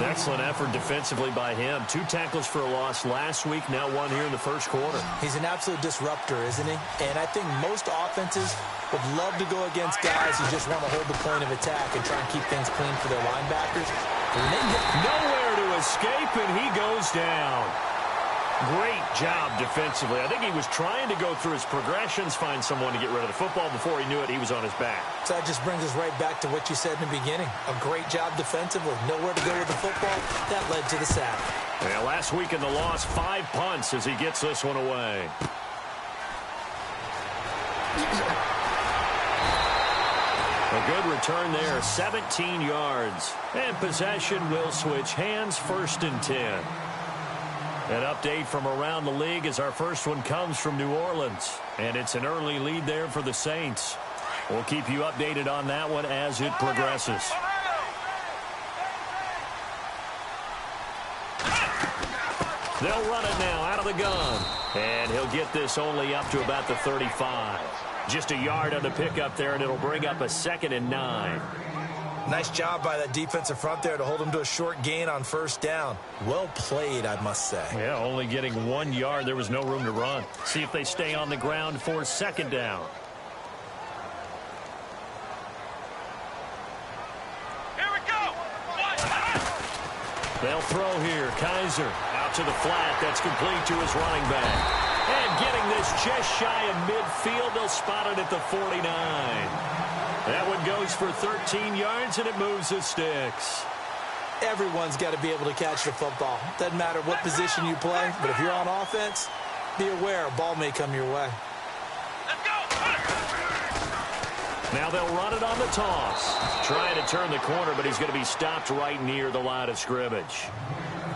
[SPEAKER 1] Excellent effort defensively by him. 2 tackles for a loss last week, now 1 here in the first quarter.
[SPEAKER 2] He's an absolute disruptor, isn't he? And I think most offenses would love to go against guys who just want to hold the point of attack and try and keep things clean for their linebackers. But when they get
[SPEAKER 1] nowhere to escape, and he goes down. Great job defensively. I think he was trying to go through his progressions, find someone to get rid of the football. Before he knew it, he was on his back.
[SPEAKER 2] So that just brings us right back to what you said in the beginning. A great job defensively. Nowhere to go with the football. That led to the sack.
[SPEAKER 1] Yeah, last week in the loss, 5 punts as he gets this one away. A good return there, 17 yards. And possession will switch hands, 1st and 10. An update from around the league as our first one comes from New Orleans. And it's an early lead there for the Saints. We'll keep you updated on that one as it progresses. They'll run it now out of the gun. And he'll get this only up to about the 35. Just a yard on the pickup there, and it'll bring up a 2nd and 9.
[SPEAKER 2] Nice job by that defensive front there to hold him to a short gain on 1st down. Well played, I must say.
[SPEAKER 1] Yeah, only getting 1 yard. There was no room to run. See if they stay on the ground for 2nd down.
[SPEAKER 4] Here we go.
[SPEAKER 1] They'll throw here. Kaiser out to the flat. That's complete to his running back. And getting this just shy of midfield, they'll spot it at the 49. That one goes for 13 yards, and it moves the sticks.
[SPEAKER 2] Everyone's got to be able to catch the football. Doesn't matter what position you play, but if you're on offense, be aware a ball may come your way.
[SPEAKER 4] Let's go.
[SPEAKER 1] Now they'll run it on the toss. Trying to turn the corner, but he's going to be stopped right near the line of scrimmage.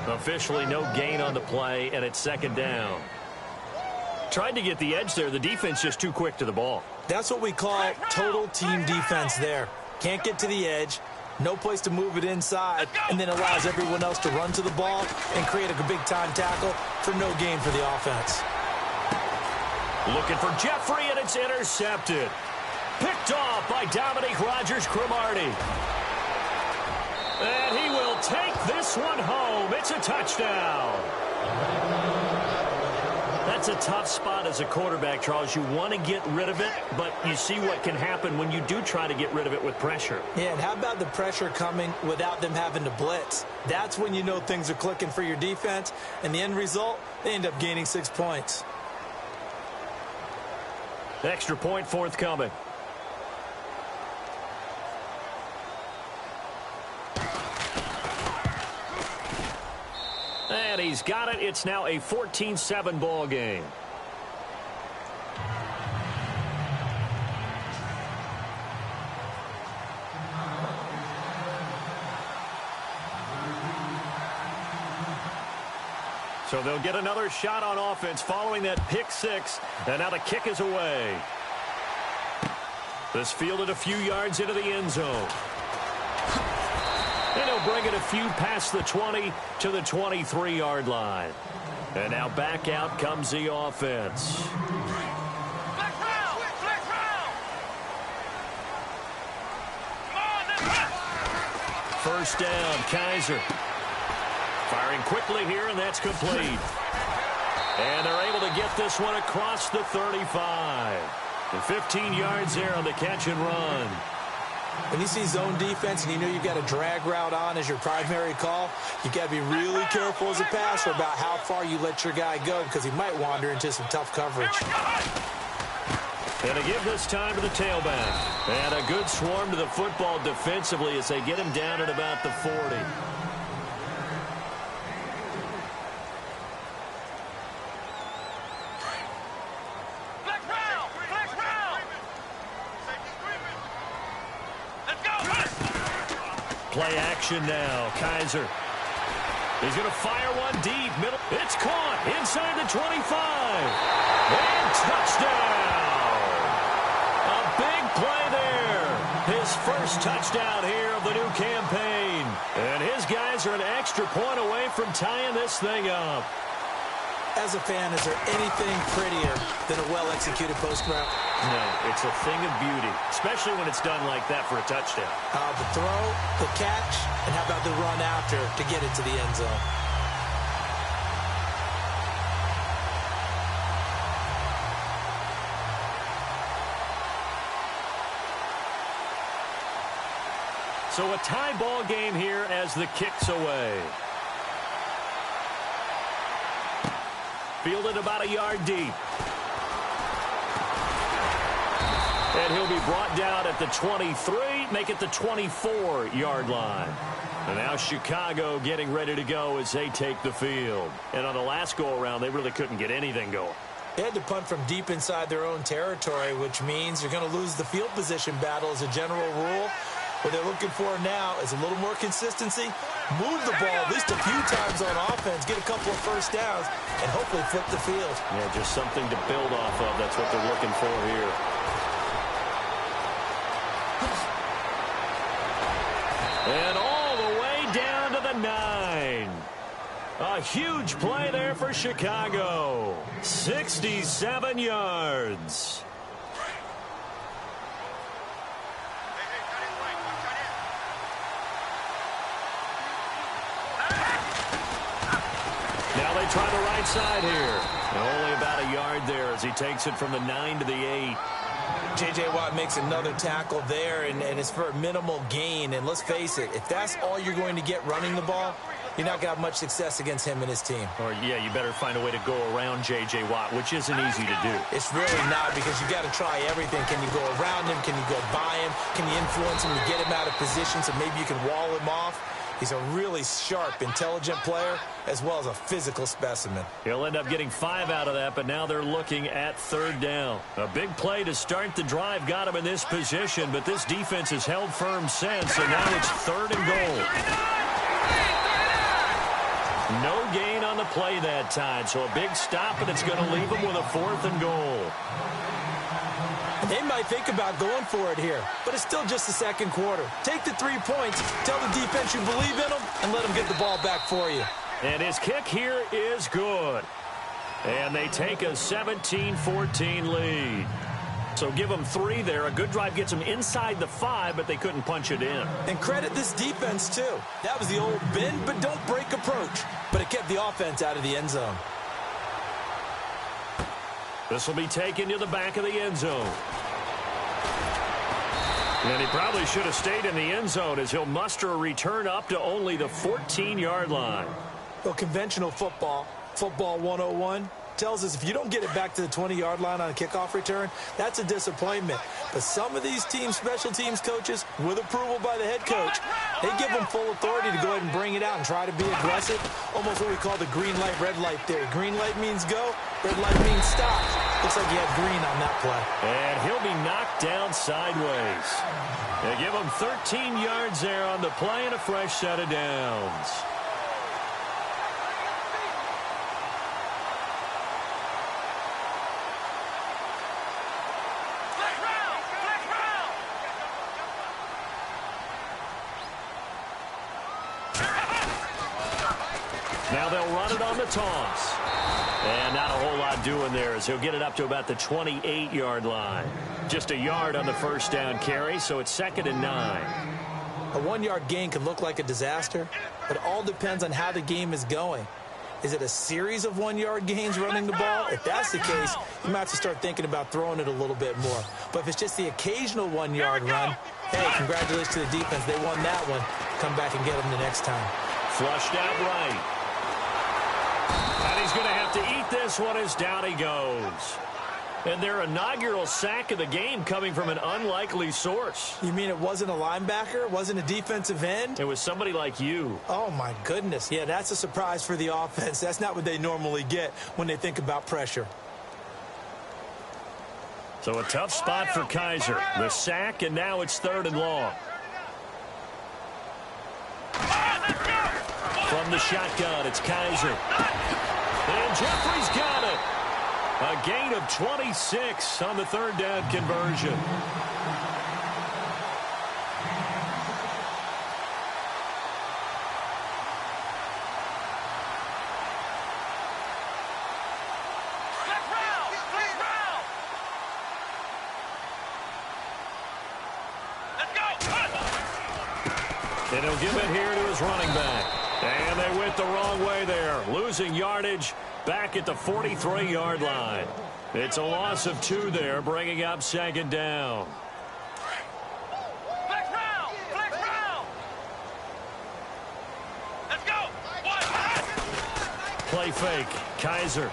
[SPEAKER 1] Officially no gain on the play, and it's 2nd down. Tried to get the edge there. The defense just too quick to the ball.
[SPEAKER 2] That's what we call total team defense there. Can't get to the edge, no place to move it inside, and then allows everyone else to run to the ball and create a big-time tackle for no gain for the offense.
[SPEAKER 1] Looking for Jeffrey, and it's intercepted. Picked off by Dominique Rodgers-Cromartie. And he will take this one home. It's a touchdown. That's a tough spot as a quarterback, Charles. You want to get rid of it, but you see what can happen when you do try to get rid of it with pressure.
[SPEAKER 2] Yeah, and how about the pressure coming without them having to blitz? That's when you know things are clicking for your defense, and the end result, they end up gaining 6 points.
[SPEAKER 1] Extra point forthcoming. And he's got it. It's now a 14-7 ball game. So they'll get another shot on offense following that pick 6. And now the kick is away. This fielded a few yards into the end zone. And he'll bring it a few past the 20 to the 23-yard line. And now back out comes the offense.
[SPEAKER 4] Black round. Black round. Come on,
[SPEAKER 1] First down, Kaiser. Firing quickly here, and that's complete. And they're able to get this one across the 35. And 15 yards there on the catch and run.
[SPEAKER 2] When you see zone defense and you know you've got a drag route on as your primary call, you've got to be really careful as a passer about how far you let your guy go because he might wander into some tough coverage.
[SPEAKER 1] And to give this time to the tailback. And a good swarm to the football defensively as they get him down at about the 40. Play action now. Kaiser. He's going to fire one deep. Middle. It's caught inside the 25. And touchdown. A big play there. His first touchdown here of the new campaign. And his guys are an extra point away from tying this thing up.
[SPEAKER 2] As a fan, is there anything prettier than a well-executed post route?
[SPEAKER 1] No, it's a thing of beauty, especially when it's done like that for a touchdown.
[SPEAKER 2] The throw, the catch, and how about the run after to get it to the end zone?
[SPEAKER 1] So a tie ball game here as the kick's away. Fielded about a yard deep. And he'll be brought down at the 23, make it the 24-yard line. And now Chicago getting ready to go as they take the field. And on the last go-around, they really couldn't get anything going.
[SPEAKER 2] They had to punt from deep inside their own territory, which means you're going to lose the field position battle as a general rule. What they're looking for now is a little more consistency, move the ball at least a few times on offense, get a couple of first downs, and hopefully flip the field.
[SPEAKER 1] Yeah, just something to build off of. That's what they're looking for here. And all the way down to the 9. A huge play there for Chicago. 67 yards. Now they try the right side here. And only about a yard there as he takes it from the 9 to the 8.
[SPEAKER 2] J.J. Watt makes another tackle there, and it's for a minimal gain. And let's face it, if that's all you're going to get running the ball, you're not going to have much success against him and his team.
[SPEAKER 1] Or, yeah, you better find a way to go around J.J. Watt, which isn't easy to do.
[SPEAKER 2] It's really not, because you got to try everything. Can you go around him? Can you go by him? Can you influence him to get him out of position so maybe you can wall him off? He's a really sharp, intelligent player, as well as a physical specimen.
[SPEAKER 1] He'll end up getting 5 out of that, but now they're looking at 3rd down. A big play to start the drive got him in this position, but this defense has held firm since, and now it's 3rd and goal. No gain on the play that time, so a big stop, and it's going to leave them with a 4th and goal.
[SPEAKER 2] They might think about going for it here, but it's still just the second quarter. Take the 3 points, tell the defense you believe in them, and let them get the ball back for you.
[SPEAKER 1] And his kick here is good. And they take a 17-14 lead. So give them 3 there. A good drive gets them inside the 5, but they couldn't punch it in.
[SPEAKER 2] And credit this defense, too. That was the old bend but don't break approach, but it kept the offense out of the end zone.
[SPEAKER 1] This will be taken to the back of the end zone. And he probably should have stayed in the end zone as he'll muster a return up to only the 14-yard line.
[SPEAKER 2] Well, conventional football 101, tells us if you don't get it back to the 20-yard line on a kickoff return, that's a disappointment. But some of these teams, special teams coaches, with approval by the head coach, they give them full authority to go ahead and bring it out and try to be aggressive. Almost what we call the green light, red light theory. Green light means go, red light means stop. Looks like he had green on that play.
[SPEAKER 1] And he'll be knocked down sideways. They give him 13 yards there on the play and a fresh set of downs. Now they'll run it on the toss. And not a whole lot doing there as he'll get it up to about the 28-yard line. Just a yard on the first down carry, so it's 2nd and 9.
[SPEAKER 2] A 1-yard gain can look like a disaster, but it all depends on how the game is going. Is it a series of 1-yard gains running the ball? If that's the case, you might have to start thinking about throwing it a little bit more. But if it's just the occasional 1-yard run, hey, congratulations to the defense. They won that one. Come back and get them the next time.
[SPEAKER 1] Flushed out right. And he's going to have to eat this one as down he goes. And their inaugural sack of the game coming from an unlikely source.
[SPEAKER 2] You mean it wasn't a linebacker? It wasn't a defensive end?
[SPEAKER 1] It was somebody like you.
[SPEAKER 2] Oh, my goodness. Yeah, that's a surprise for the offense. That's not what they normally get when they think about pressure.
[SPEAKER 1] So a tough spot for Kaiser. The sack, and now it's 3rd and long. From the shotgun, it's Kaiser. And Jeffrey's got it. A gain of 26 on the 3rd down conversion. And he'll give it here to his running back. And they went the wrong way there, losing yardage back at the 43-yard line. It's a loss of 2 there, bringing up 2nd down.
[SPEAKER 4] Let's go.
[SPEAKER 1] Play fake. Kaiser.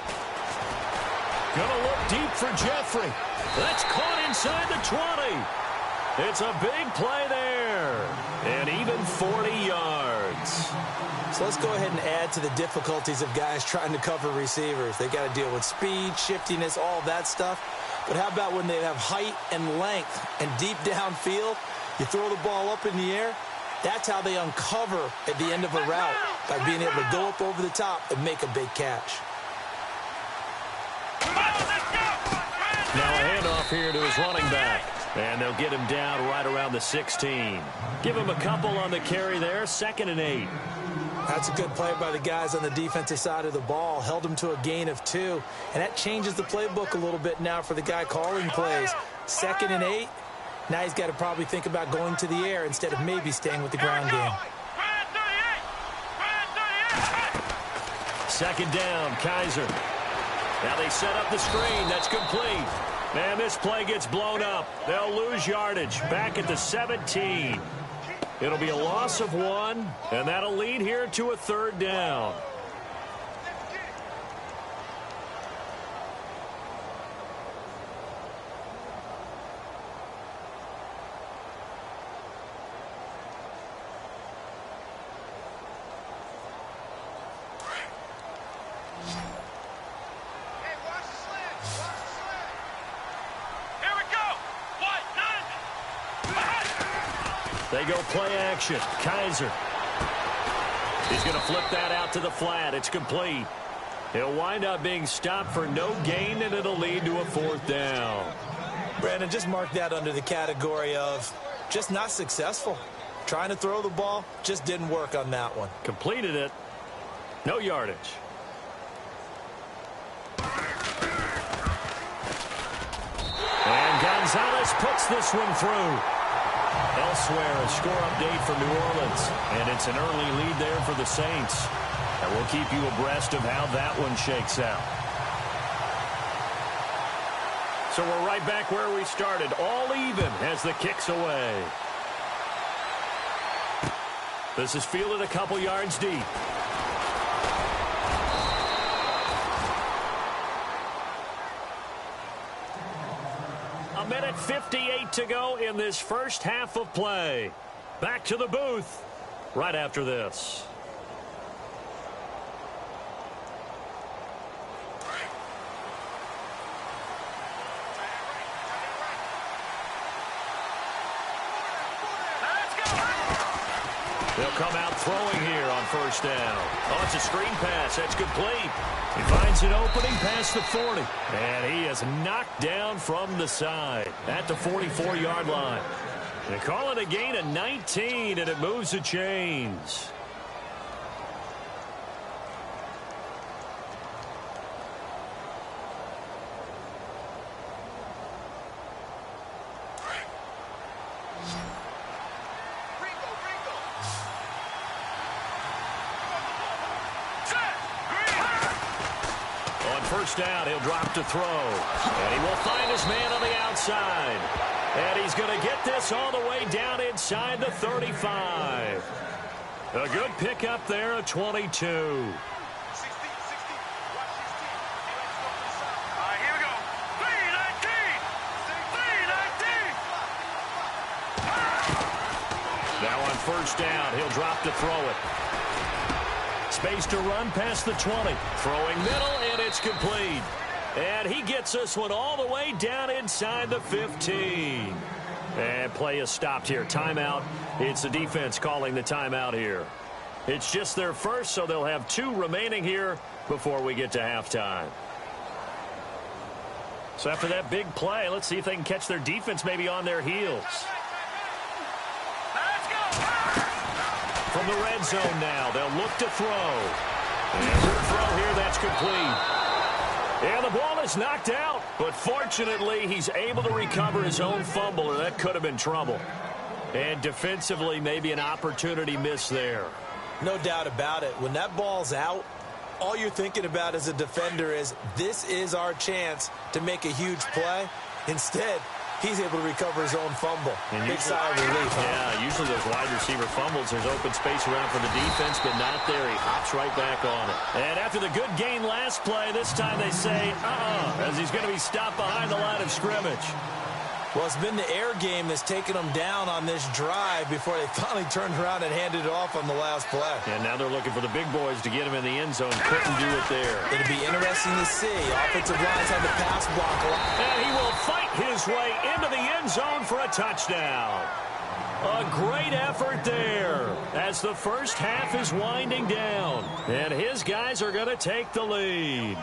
[SPEAKER 1] Gonna look deep for Jeffrey. That's caught inside the 20. It's a big play there. And even 40 yards. defense.
[SPEAKER 2] So let's go ahead and add to the difficulties of guys trying to cover receivers. They got to deal with speed, shiftiness, all that stuff. But how about when they have height and length and deep downfield? You throw the ball up in the air. That's how they uncover at the end of a route, by being able to go up over the top and make a big catch.
[SPEAKER 1] Now a handoff here to his running back. And they'll get him down right around the 16. Give him a couple on the carry there, 2nd and 8.
[SPEAKER 2] That's a good play by the guys on the defensive side of the ball. Held him to a gain of 2. And that changes the playbook a little bit now for the guy calling plays. 2nd and 8. Now he's got to probably think about going to the air instead of maybe staying with the ground game.
[SPEAKER 1] 2nd down, Kaiser. Now they set up the screen. That's complete. And this play gets blown up. They'll lose yardage back at the 17. It'll be a loss of 1, and that'll lead here to a 3rd down. They go play action. Kaiser. He's going to flip that out to the flat. It's complete. He'll wind up being stopped for no gain, and it'll lead to a 4th down.
[SPEAKER 2] Brandon, just mark that under the category of just not successful. Trying to throw the ball, just didn't work on that one.
[SPEAKER 1] Completed it. No yardage. And Gonzalez puts this one through. Elsewhere, a score update for New Orleans. And it's an early lead there for the Saints. And we'll keep you abreast of how that one shakes out. So we're right back where we started. All even as the kick's away. This is fielded a couple yards deep. A minute 58 to go in this first half of play. Back to the booth right after this. They'll come out throwing here on 1st down. Oh, it's a screen pass. That's complete. He finds an opening past the 40. And he is knocked down from the side at the 44-yard line. They call it a gain of 19, and it moves the chains. First down, he'll drop to throw. And he will find his man on the outside. And he's going to get this all the way down inside the 35. A good pickup there, a 22.
[SPEAKER 4] 16. Here we go. 319.
[SPEAKER 1] Now on 1st down, he'll drop to throw it. Space to run past the 20. Throwing middle, and it's complete. And he gets this one all the way down inside the 15. And play is stopped here. Timeout. It's the defense calling the timeout here. It's just their first, so they'll have 2 remaining here before we get to halftime. So after that big play, let's see if they can catch their defense maybe on their heels. From the red zone now, they'll look to throw. And for the throw here, that's complete. And the ball is knocked out, but fortunately, he's able to recover his own fumble, or that could have been trouble. And defensively, maybe an opportunity missed there.
[SPEAKER 2] No doubt about it. When that ball's out, all you're thinking about as a defender is, this is our chance to make a huge play. Instead, he's able to recover his own fumble. And big sigh of relief.
[SPEAKER 1] Yeah, usually those wide receiver fumbles, there's open space around for the defense, but not there. He hops right back on it. And after the good gain last play, this time they say, as he's going to be stopped behind the line of scrimmage.
[SPEAKER 2] Well, it's been the air game that's taken them down on this drive before they finally turned around and handed it off on the last play.
[SPEAKER 1] And now they're looking for the big boys to get him in the end zone. Couldn't do it there.
[SPEAKER 2] It'll be interesting to see. Offensive lines have the pass block a lot.
[SPEAKER 1] And he will fight his way into the end zone for a touchdown. A great effort there as the first half is winding down. And his guys are going to take the lead.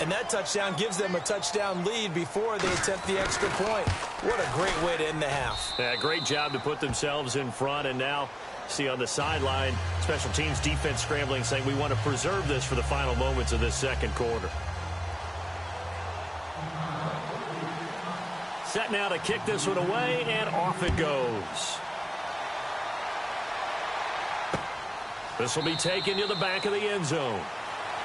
[SPEAKER 2] And that touchdown gives them a touchdown lead before they attempt the extra point. What a great way to end the half.
[SPEAKER 1] Yeah, great job to put themselves in front. And now, see on the sideline, special teams defense scrambling, saying we want to preserve this for the final moments of this second quarter. Set now to kick this one away, and off it goes. This will be taken to the back of the end zone.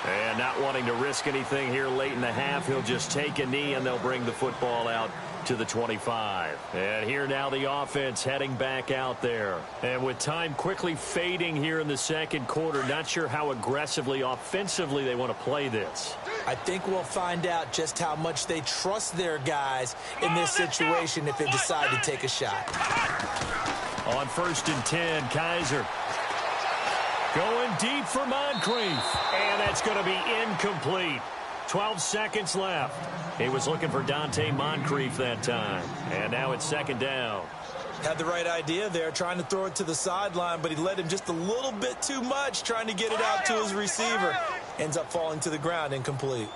[SPEAKER 1] And not wanting to risk anything here late in the half, he'll just take a knee, and they'll bring the football out to the 25. And here now the offense heading back out there. And with time quickly fading here in the second quarter, not sure how aggressively, offensively they want to play this.
[SPEAKER 2] I think we'll find out just how much they trust their guys in this situation if they decide to take a shot.
[SPEAKER 1] On 1st and 10, Kaiser. Going deep for Moncrief. And that's going to be incomplete. 12 seconds left. He was looking for Dante Moncrief that time. And now it's second down.
[SPEAKER 2] Had the right idea there, trying to throw it to the sideline, but he led him just a little bit too much, trying to get it out to his receiver. Ends up falling to the ground, incomplete.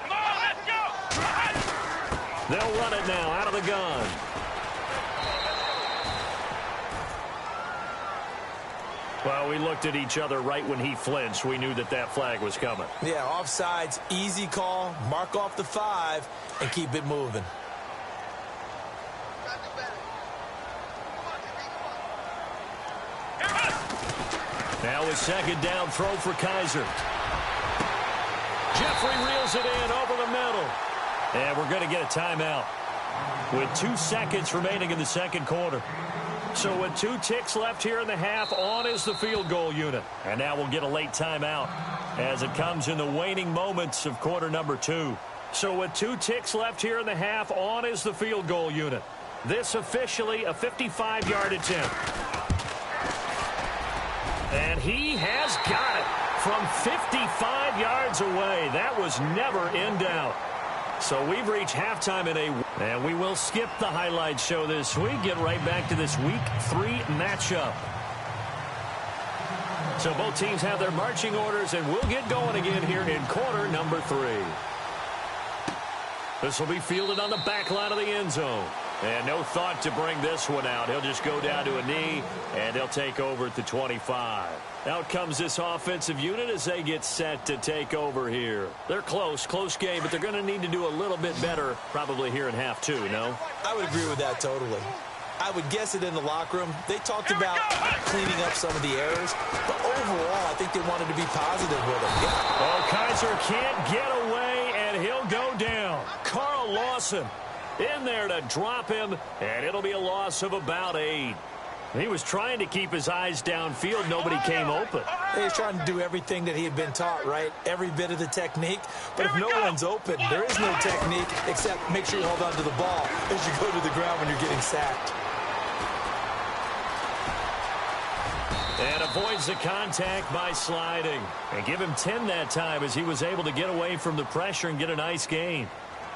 [SPEAKER 4] Come on, let's go!
[SPEAKER 1] They'll run it now out of the gun. Well, we looked at each other right when he flinched. We knew that that flag was coming.
[SPEAKER 2] Yeah, offsides, easy call, mark off the 5, and keep it moving.
[SPEAKER 1] Now a second down throw for Kaiser. Jeffrey reels it in over the middle. And we're going to get a timeout with 2 seconds remaining in the second quarter. So with 2 ticks left here in the half, on is the field goal unit. And now we'll get a late timeout as it comes in the waning moments of quarter number 2. So with 2 ticks left here in the half, on is the field goal unit. This officially a 55-yard attempt. And he has got it from 55 yards away. That was never in doubt. So we've reached halftime and we will skip the highlight show this week. Get right back to this week 3 matchup. So both teams have their marching orders, and we'll get going again here in quarter number 3. This will be fielded on the back line of the end zone. And no thought to bring this one out. He'll just go down to a knee, and they'll take over at the 25. Out comes this offensive unit as they get set to take over here. They're close game, but they're going to need to do a little bit better probably here in half 2, no?
[SPEAKER 2] I would agree with that totally. I would guess it in the locker room. They talked about cleaning up some of the errors, but overall, I think they wanted to be positive with them. Yeah.
[SPEAKER 1] Oh, Kaiser can't get away, and he'll go down. Carl Lawson in there to drop him, and it'll be a loss of about 8. He was trying to keep his eyes downfield. Nobody came open.
[SPEAKER 2] He was trying to do everything that he had been taught, right? Every bit of the technique. But if no one's open, there is no technique except make sure you hold on to the ball as you go to the ground when you're getting sacked.
[SPEAKER 1] And avoids the contact by sliding. And give him 10 that time as he was able to get away from the pressure and get a nice gain.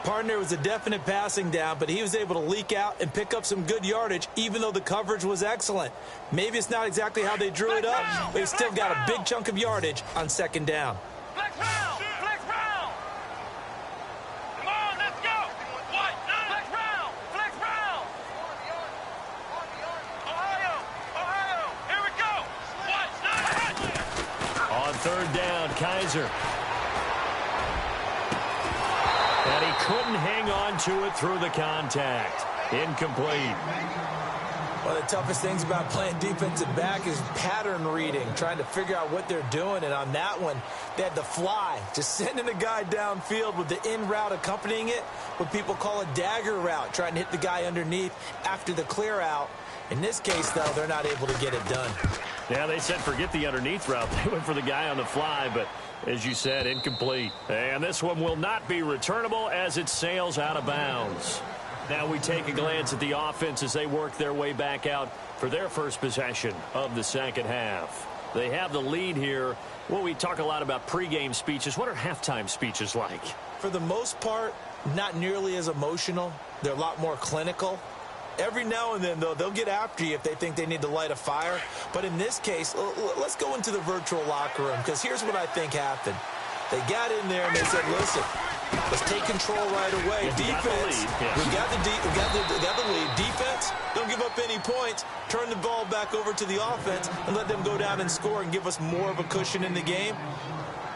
[SPEAKER 2] Partner was a definite passing down, but he was able to leak out and pick up some good yardage, even though the coverage was excellent. Maybe it's not exactly how they drew it up, but he still got a big chunk of yardage on second down.
[SPEAKER 4] Flex round! Flex round! Come on, let's go! What? Flex round! Flex round! Ohio! Here we go! What?
[SPEAKER 1] On third down, Kaiser. And he couldn't hang on to it through the contact. Incomplete.
[SPEAKER 2] One of the toughest things about playing defensive back is pattern reading, trying to figure out what they're doing. And on that one, they had the fly, just sending a guy downfield with the in route accompanying it, what people call a dagger route, trying to hit the guy underneath after the clear out. In this case, though, they're not able to get it done.
[SPEAKER 1] Yeah, they said forget the underneath route. They went for the guy on the fly, but as you said, incomplete. And this one will not be returnable as it sails out of bounds. Now we take a glance at the offense as they work their way back out for their first possession of the second half. They have the lead here. Well, we talk a lot about pregame speeches. What are halftime speeches like?
[SPEAKER 2] For the most part, not nearly as emotional. They're a lot more clinical. Every now and then, though, they'll get after you if they think they need to light a fire. But in this case, let's go into the virtual locker room, because here's what I think happened. They got in there and they said, listen, let's take control right away. Defense, we got the lead. Defense, don't give up any points. Turn the ball back over to the offense and let them go down and score and give us more of a cushion in the game.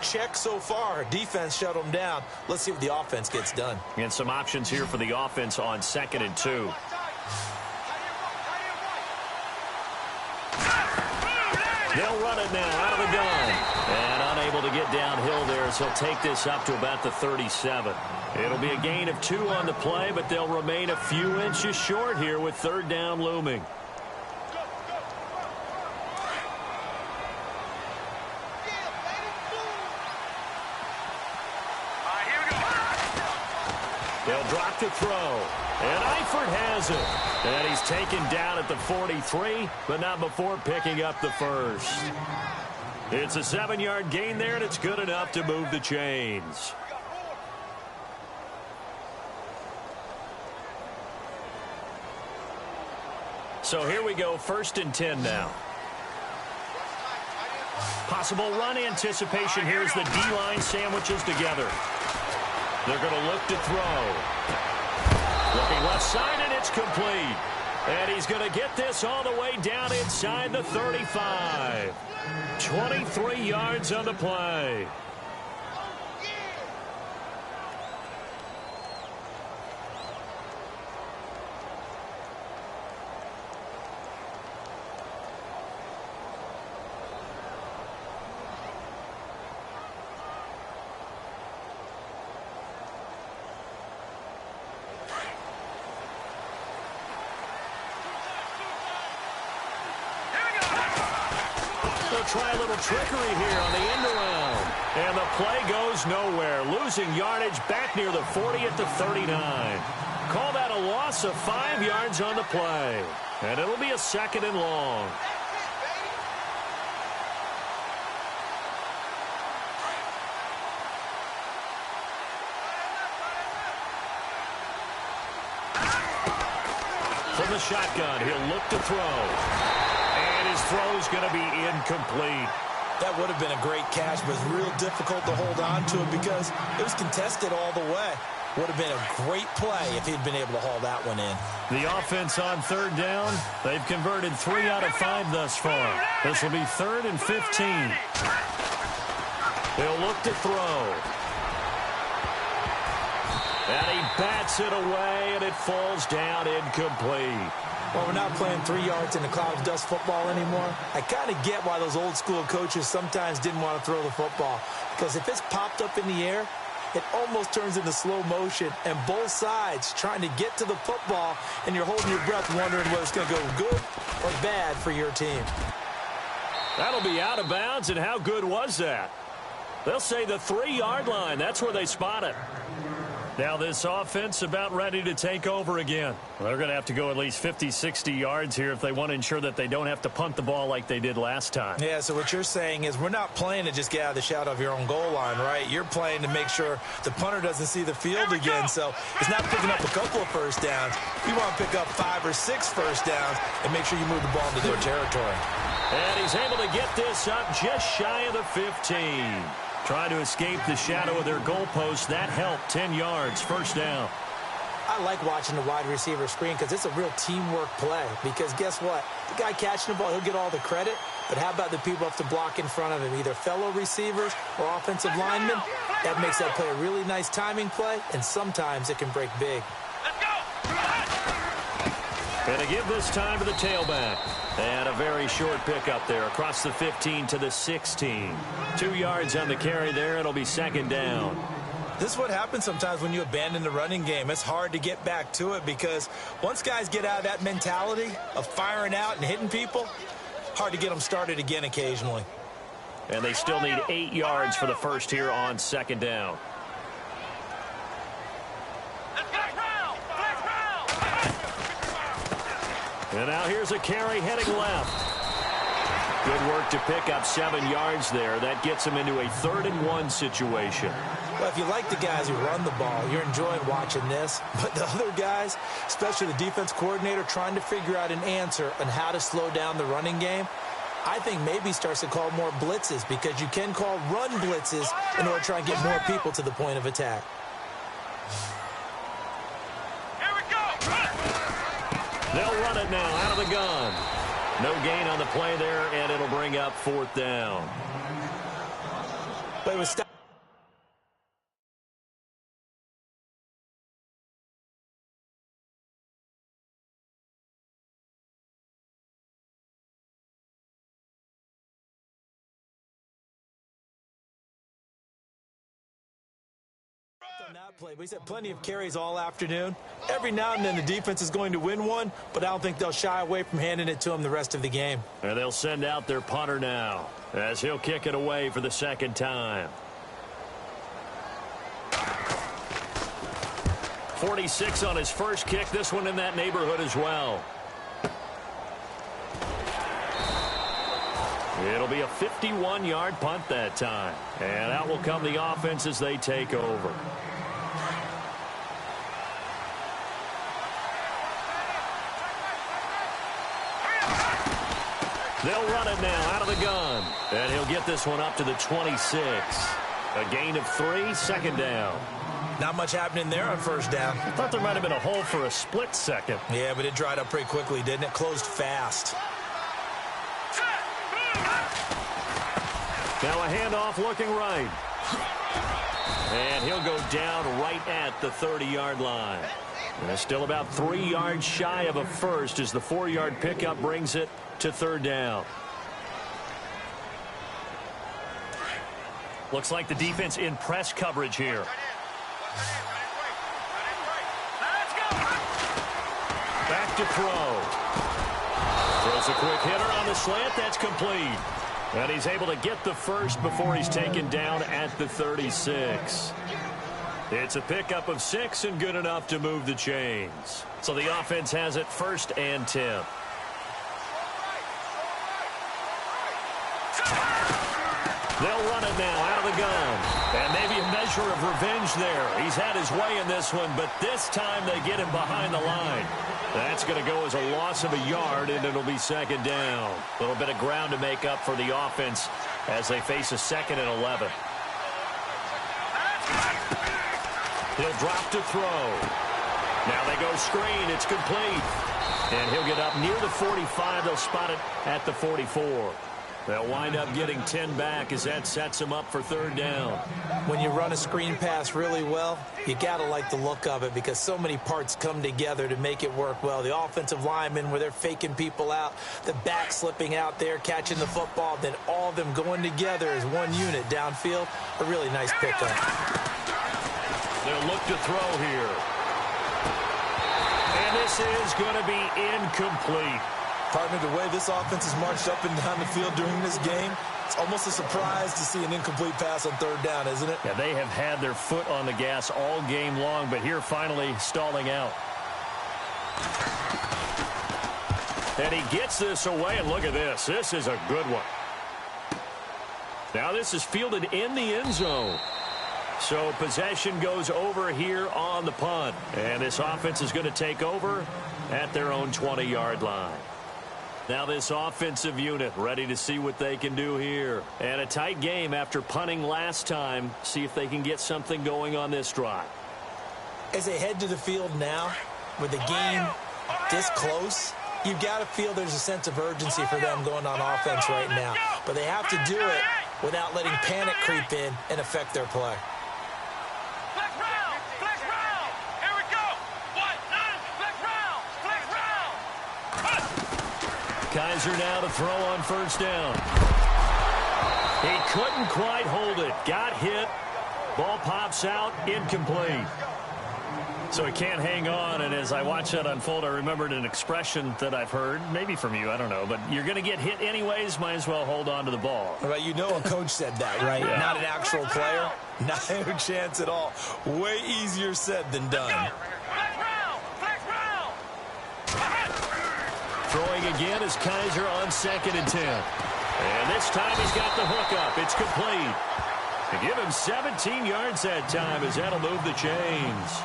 [SPEAKER 2] Check so far. Defense shut them down. Let's see what the offense gets done.
[SPEAKER 1] And some options here for the offense on 2nd and 2. They'll run it now out of the gun. And unable to get downhill there, so he'll take this up to about the 37. It'll be a gain of 2 on the play, but they'll remain a few inches short here with 3rd down looming. They'll drop to throw. And Eifert has it. And he's taken down at the 43, but not before picking up the first. It's a 7-yard gain there, and it's good enough to move the chains. So here we go, 1st and 10 now. Possible run anticipation here as the D-line sandwiches together. They're going to look to throw. Looking left side, and it's complete. And he's going to get this all the way down inside the 35. 23 yards on the play. Try a little trickery here on the end around. And the play goes nowhere. Losing yardage back near the 40 at the 39. Call that a loss of 5 yards on the play. And it'll be a 2nd and long. From the shotgun, he'll look to throw. His throw is going to be incomplete.
[SPEAKER 2] That would have been a great catch, but it's real difficult to hold on to it because it was contested all the way. Would have been a great play if he'd been able to haul that one in.
[SPEAKER 1] The offense on 3rd down, they've converted 3 out of 5 thus far. This will be 3rd and 15. They'll look to throw. And he bats it away, and it falls down incomplete.
[SPEAKER 2] Well, we're not playing 3 yards in a cloud of dust football anymore. I kind of get why those old school coaches sometimes didn't want to throw the football. Because if it's popped up in the air, it almost turns into slow motion. And both sides trying to get to the football, and you're holding your breath wondering whether it's going to go good or bad for your team.
[SPEAKER 1] That'll be out of bounds, and how good was that? They'll say the 3-yard line. That's where they spot it. Now this offense about ready to take over again. They're going to have to go at least 50, 60 yards here if they want to ensure that they don't have to punt the ball like they did last time.
[SPEAKER 2] Yeah, so what you're saying is we're not playing to just get out of the shadow of your own goal line, right? You're playing to make sure the punter doesn't see the field again. So it's not picking up a couple of first downs. You want to pick up 5 or 6 first downs and make sure you move the ball into their territory.
[SPEAKER 1] And he's able to get this up just shy of the 15. Trying to escape the shadow of their goalpost. That helped. 10 yards, first down.
[SPEAKER 2] I like watching the wide receiver screen because it's a real teamwork play. Because guess what? The guy catching the ball, he'll get all the credit. But how about the people have to block in front of him, either fellow receivers or offensive linemen? That makes that play a really nice timing play, and sometimes it can break big.
[SPEAKER 4] Let's go!
[SPEAKER 1] And to give this time to the tailback. And a very short pickup there across the 15 to the 16. 2 yards on the carry there. It'll be 2nd down.
[SPEAKER 2] This is what happens sometimes when you abandon the running game. It's hard to get back to it because once guys get out of that mentality of firing out and hitting people, hard to get them started again occasionally.
[SPEAKER 1] And they still need 8 yards for the first here on second down. And now here's a carry heading left. Good work to pick up 7 yards there. That gets him into a 3rd-and-1 situation.
[SPEAKER 2] Well, if you like the guys who run the ball, you're enjoying watching this. But the other guys, especially the defense coordinator, trying to figure out an answer on how to slow down the running game, I think maybe starts to call more blitzes because you can call run blitzes in order to try and get more people to the point of attack.
[SPEAKER 4] Here we go.
[SPEAKER 1] They'll run it now out of the gun. No gain on the play there, and it'll bring up 4th down.
[SPEAKER 2] But it was stopped. On that play, but he's had plenty of carries all afternoon. Every now and then the defense is going to win one, but I don't think they'll shy away from handing it to him the rest of the game.
[SPEAKER 1] And they'll send out their punter now as he'll kick it away for the 2nd time. 46 on his first kick. This one in that neighborhood as well. It'll be a 51-yard punt that time. And out will come the offense as they take over. They'll run it now out of the gun. And he'll get this one up to the 26. A gain of 3, 2nd down.
[SPEAKER 2] Not much happening there on 1st down.
[SPEAKER 1] I thought there might have been a hole for a split second.
[SPEAKER 2] Yeah, but it dried up pretty quickly, didn't it? Closed fast.
[SPEAKER 1] Now a handoff looking right. And he'll go down right at the 30-yard line. And still about 3 yards shy of a first as the 4-yard pickup brings it to 3rd down. Looks like the defense in press coverage here. Back to throw. Throws a quick hitter on the slant. That's complete. And he's able to get the first before he's taken down at the 36. It's a pickup of 6 and good enough to move the chains. So the offense has it 1st and 10. They'll run it now out of the gun. And maybe a measure of revenge there. He's had his way in this one, but this time they get him behind the line. That's going to go as a loss of a yard, and it'll be 2nd down. A little bit of ground to make up for the offense as they face a 2nd and 11. He'll drop to throw. Now they go screen. It's complete. And he'll get up near the 45. They'll spot it at the 44. They'll wind up getting 10 back as that sets them up for 3rd down.
[SPEAKER 2] When you run a screen pass really well, you got to like the look of it because so many parts come together to make it work well. The offensive linemen where they're faking people out, the back slipping out there, catching the football, then all of them going together as one unit downfield. A really nice pickup.
[SPEAKER 1] They'll look to throw here. And this is going to be incomplete.
[SPEAKER 2] Partner, the way this offense has marched up and down the field during this game, it's almost a surprise to see an incomplete pass on 3rd down, isn't it?
[SPEAKER 1] Yeah, they have had their foot on the gas all game long, but here finally stalling out. And he gets this away, and look at this. This is a good one. Now this is fielded in the end zone. So possession goes over here on the punt. And this offense is going to take over at their own 20-yard line. Now this offensive unit ready to see what they can do here. And a tight game after punting last time. See if they can get something going on this drive.
[SPEAKER 2] As they head to the field now, with the game this close, you've got to feel there's a sense of urgency for them going on offense right now. But they have to do it without letting panic creep in and affect their play.
[SPEAKER 1] Kaiser now to throw on 1st down. He couldn't quite hold it. Got hit, Ball pops out, incomplete. So he can't hang on, and as I watch that unfold, I remembered an expression that I've heard, maybe from you, I don't know, but you're going to get hit anyways, might as well hold on to the ball.
[SPEAKER 2] Right, you know a coach said that, right?
[SPEAKER 1] Yeah.
[SPEAKER 2] Not an actual player. Not a chance at all. Way easier said than done.
[SPEAKER 1] Throwing again is Kaiser on 2nd and 10. And this time he's got the hook up. It's complete. To give him 17 yards that time as that'll move the chains.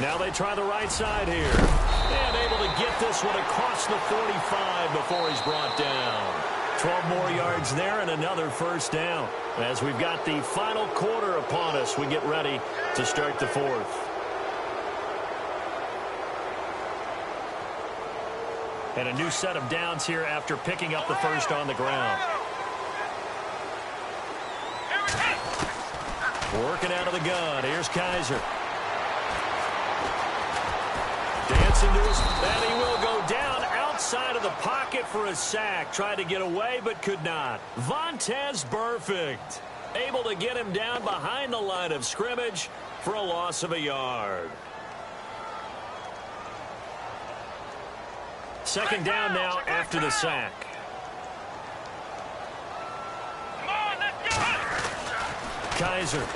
[SPEAKER 1] Now they try the right side here. And able to get this one across the 45 before he's brought down. 12 more yards there and another first down. As we've got the final quarter upon us, we get ready to start the 4th. And a new set of downs here after picking up the first on the ground. Working out of the gun. Here's Kaiser. Dancing to his, and he will go down outside of the pocket for a sack. Tried to get away, but could not. Vontaze Burfict able to get him down behind the line of scrimmage for a loss of a yard. Second down now after the sack.
[SPEAKER 4] Come on, let's go.
[SPEAKER 1] Kaiser.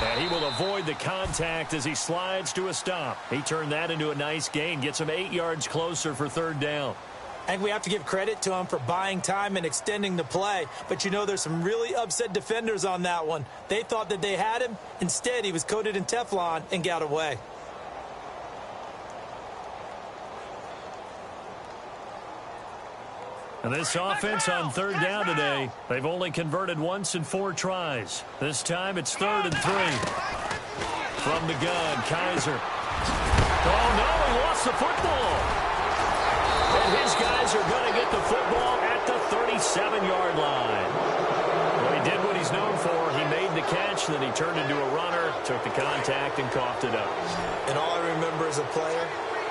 [SPEAKER 1] And he will avoid the contact as he slides to a stop. He turned that into a nice gain. Gets him 8 yards closer for 3rd down.
[SPEAKER 2] I think we have to give credit to him for buying time and extending the play. But, you know, there's some really upset defenders on that one. They thought that they had him. Instead, he was coated in Teflon and got away.
[SPEAKER 1] And this offense on 3rd down today, they've only converted once in 4 tries. This time it's 3rd and 3. From the gun, Kaiser. Oh, no, he lost the football. And his guys are going to get the football at the 37-yard line. Well, he did what he's known for. He made the catch, then he turned into a runner, took the contact, and coughed it up.
[SPEAKER 2] And all I remember as a player,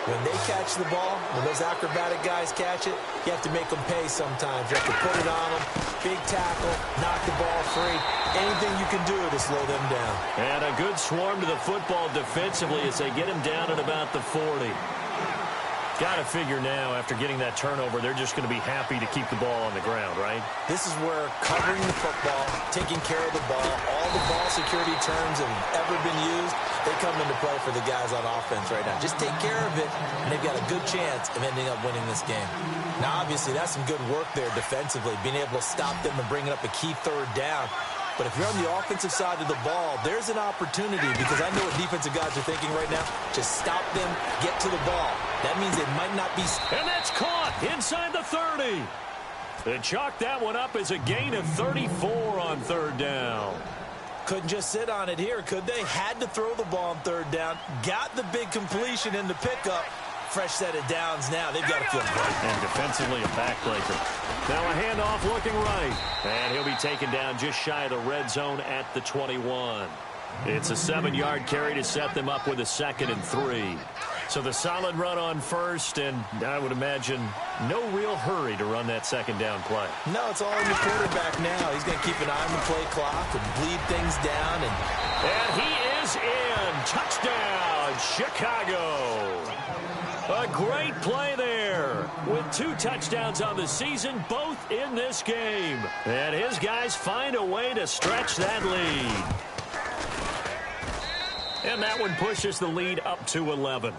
[SPEAKER 2] when they catch the ball, when those acrobatic guys catch it, you have to make them pay sometimes. You have to put it on them, big tackle, knock the ball free. Anything you can do to slow them down.
[SPEAKER 1] And a good swarm to the football defensively as they get him down at about the 40. Got to figure now, after getting that turnover, they're just going to be happy to keep the ball on the ground, right?
[SPEAKER 2] This is where covering the football, taking care of the ball, all the ball security terms have ever been used, they come into play for the guys on offense right now. Just take care of it, and they've got a good chance of ending up winning this game. Now, obviously, that's some good work there defensively, being able to stop them and bringing up a key 3rd down. But if you're on the offensive side of the ball, there's an opportunity, because I know what defensive guys are thinking right now. Just stop them, get to the ball. That means they might not be...
[SPEAKER 1] And that's caught inside the 30. They chalk that one up as a gain of 34 on 3rd down.
[SPEAKER 2] Couldn't just sit on it here, could they? Had to throw the ball on 3rd down. Got the big completion in the pickup. Fresh set of downs now. They've got to feel great.
[SPEAKER 1] And defensively a backbreaker. Now a handoff looking right. And he'll be taken down just shy of the red zone at the 21. It's a 7-yard carry to set them up with a 2nd and 3. So the solid run on 1st, and I would imagine no real hurry to run that 2nd down play.
[SPEAKER 2] No, it's all in the quarterback now. He's going to keep an eye on the play clock and bleed things down.
[SPEAKER 1] And he is in. Touchdown, Chicago. A great play there with 2 touchdowns on the season, both in this game. And his guys find a way to stretch that lead. And that one pushes the lead up to 11.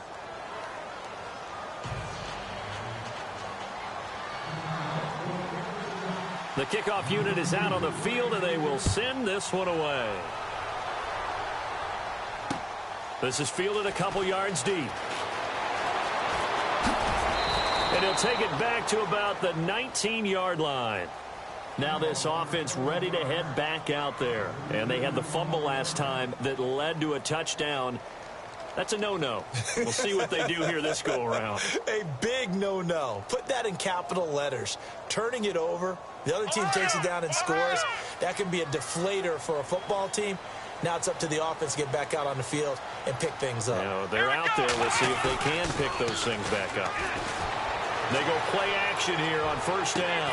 [SPEAKER 1] The kickoff unit is out on the field, and they will send this one away. This is fielded a couple yards deep. And he'll take it back to about the 19-yard line. Now this offense ready to head back out there. And they had the fumble last time that led to a touchdown. That's a no-no. We'll see what they do here this go-around.
[SPEAKER 2] A big no-no. Put that in capital letters. Turning it over, the other team takes it down and scores. That can be a deflator for a football team. Now it's up to the offense to get back out on the field and pick things up.
[SPEAKER 1] You know, they're out there. We'll see if they can pick those things back up. They go play action here on first down.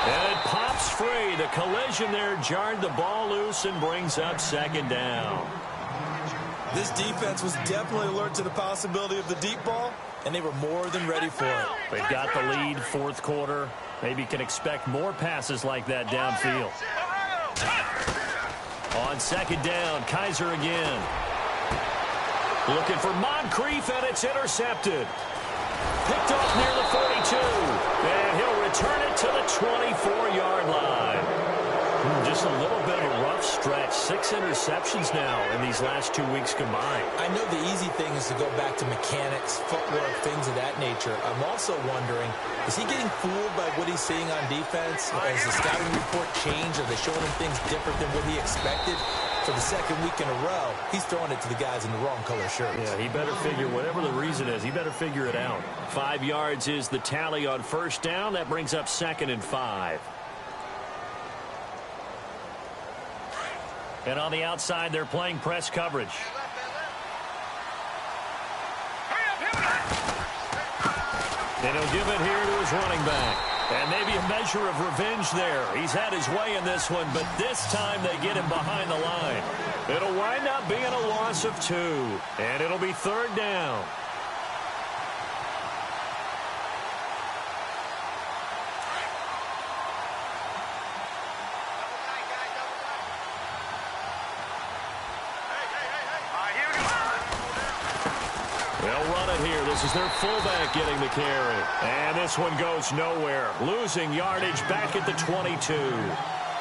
[SPEAKER 1] And it pops free. The collision there jarred the ball loose and brings up second down.
[SPEAKER 2] This defense was definitely alert to the possibility of the deep ball, and they were more than ready for it.
[SPEAKER 1] They've got the lead, fourth quarter. Maybe can expect more passes like that downfield. On second down, Kaiser again. Looking for Moncrief, and it's intercepted. Picked off near the 42. And he'll return it to the 24-yard line. Just a little bit of a rough stretch. 6 interceptions now in these last 2 weeks combined.
[SPEAKER 2] I know the easy thing is to go back to mechanics, footwork, things of that nature. I'm also wondering, is he getting fooled by what he's seeing on defense? Has the scouting report changed? Are they showing him things different than what he expected? For the second week in a row, he's throwing it to the guys in the wrong color shirts.
[SPEAKER 1] Yeah, he better figure, whatever the reason is, he better figure it out. 5 yards is the tally on first down. That brings up 2nd and 5. And on the outside, they're playing press coverage. And he'll give it here to his running back. And maybe a measure of revenge there. He's had his way in this one, but this time they get him behind the line. It'll wind up being a loss of 2. And it'll be third down. They'll run it here. This is their fullback getting the carry. And this one goes nowhere. Losing yardage back at the 22.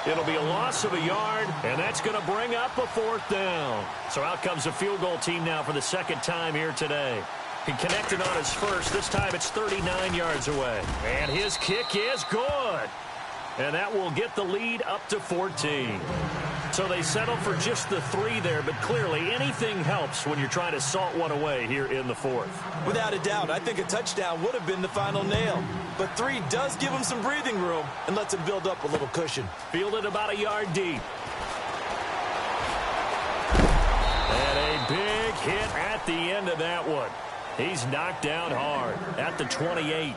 [SPEAKER 1] It'll be a loss of a yard, and that's going to bring up a fourth down. So out comes the field goal team now for the second time here today. He connected on his first. This time it's 39 yards away. And his kick is good. And that will get the lead up to 14. So they settle for just the 3 there, but clearly anything helps when you're trying to salt one away here in the fourth.
[SPEAKER 2] Without a doubt, I think a touchdown would have been the final nail. But 3 does give him some breathing room and lets him build up a little cushion.
[SPEAKER 1] Fielded about a yard deep. And a big hit at the end of that one. He's knocked down hard at the 28.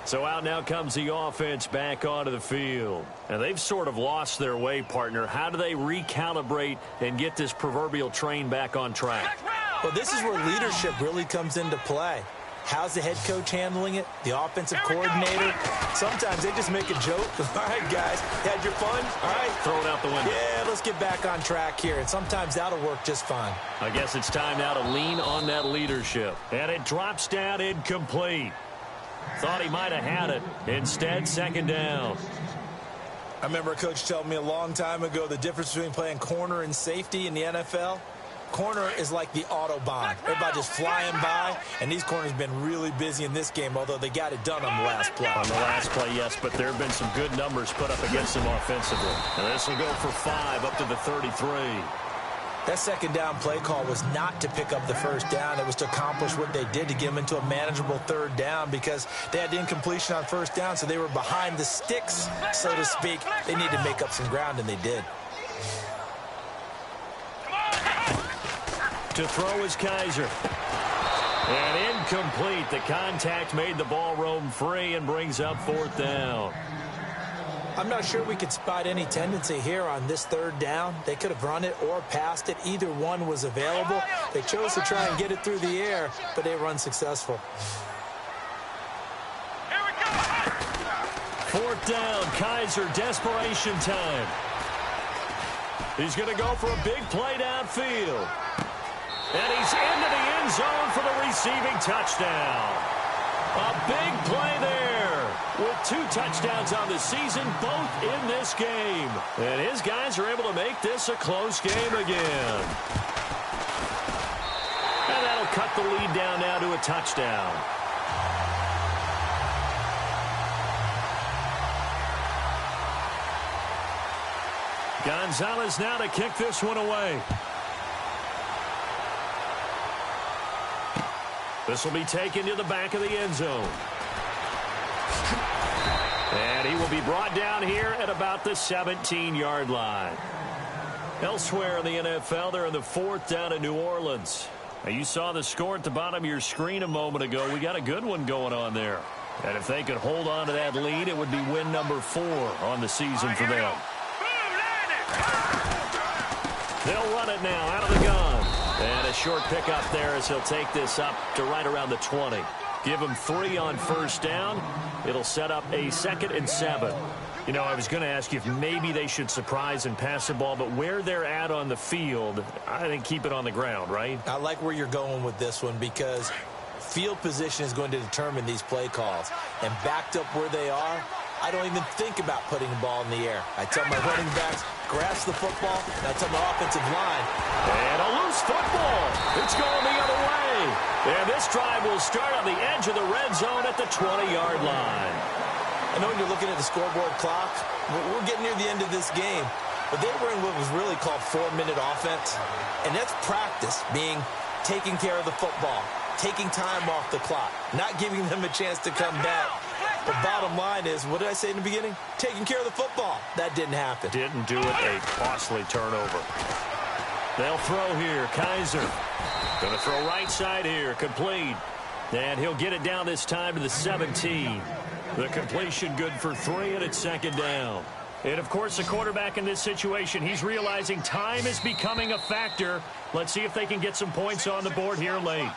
[SPEAKER 1] So out now comes the offense back onto the field. And they've sort of lost their way, partner. How do they recalibrate and get this proverbial train back on track?
[SPEAKER 2] Well, this is where leadership really comes into play. How's the head coach handling it? The offensive coordinator? Sometimes they just make a joke. All right, guys, had your fun? All right.
[SPEAKER 1] Throw it out the window.
[SPEAKER 2] Yeah, let's get back on track here. And sometimes that'll work just fine.
[SPEAKER 1] I guess it's time now to lean on that leadership. And it drops down incomplete. Thought he might have had it. Instead, second down.
[SPEAKER 2] I remember a coach telling me a long time ago the difference between playing corner and safety in the NFL. Corner is like the Autobahn. Everybody just flying by, and these corners have been really busy in this game, although they got it done on the last play.
[SPEAKER 1] On the last play, yes, but there have been some good numbers put up against them offensively. And this will go for 5 up to the 33.
[SPEAKER 2] That second down play call was not to pick up the first down. It was to accomplish what they did to get them into a manageable third down because they had incompletion on first down, so they were behind the sticks, so to speak. They needed to make up some ground, and they did.
[SPEAKER 1] To throw is Kaiser. And incomplete. The contact made the ball roam free and brings up fourth down.
[SPEAKER 2] I'm not sure we could spot any tendency here on this third down. They could have run it or passed it. Either one was available. They chose to try and get it through the air, but they were unsuccessful.
[SPEAKER 1] Fourth down, Kaiser, desperation time. He's going to go for a big play downfield. And he's into the end zone for the receiving touchdown. A big play there with 2 touchdowns on the season, both in this game. And his guys are able to make this a close game again. And that'll cut the lead down now to a touchdown. Gonzalez now to kick this one away. This will be taken to the back of the end zone. And he will be brought down here at about the 17-yard line. Elsewhere in the NFL, they're in the 4th down in New Orleans. Now, you saw the score at the bottom of your screen a moment ago. We got a good one going on there. And if they could hold on to that lead, it would be win number 4 on the season for them. They'll run it now out of the gun. And a short pickup there as he'll take this up to right around the 20. Give him 3 on first down. It'll set up a 2nd and 7. You know, I was going to ask you if maybe they should surprise and pass the ball, but where they're at on the field, I think keep it on the ground, right?
[SPEAKER 2] I like where you're going with this one because field position is going to determine these play calls. And backed up where they are, I don't even think about putting the ball in the air. I tell my running backs, grasp the football, and I tell my offensive line.
[SPEAKER 1] And a loose football. It's going the other way. And this drive will start on the edge of the red zone at the 20-yard line.
[SPEAKER 2] I know when you're looking at the scoreboard clock, we're getting near the end of this game, but they were in what was really called 4-minute offense, and that's practice, being taking care of the football, taking time off the clock, not giving them a chance to come back. The bottom line is, what did I say in the beginning? Taking care of the football. That didn't happen.
[SPEAKER 1] Didn't do it. A costly turnover. They'll throw here. Kaiser going to throw right side here. Complete. And he'll get it down this time to the 17. The completion good for 3, and it's 2nd down. And, of course, the quarterback in this situation, he's realizing time is becoming a factor. Let's see if they can get some points on the board here late.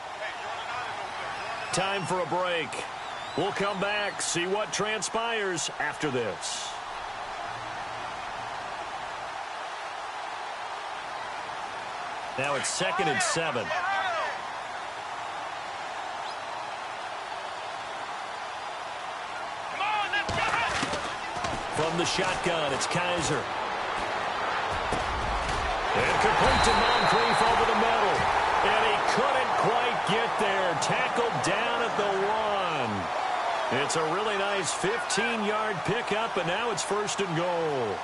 [SPEAKER 1] Time for a break. We'll come back, see what transpires after this. Now it's 2nd and 7. From the shotgun, it's Kaiser. And complete to Moncrief over the middle. And he couldn't quite get there. Tackled down at the 1. It's a really nice 15-yard pickup, and now it's 1st and goal.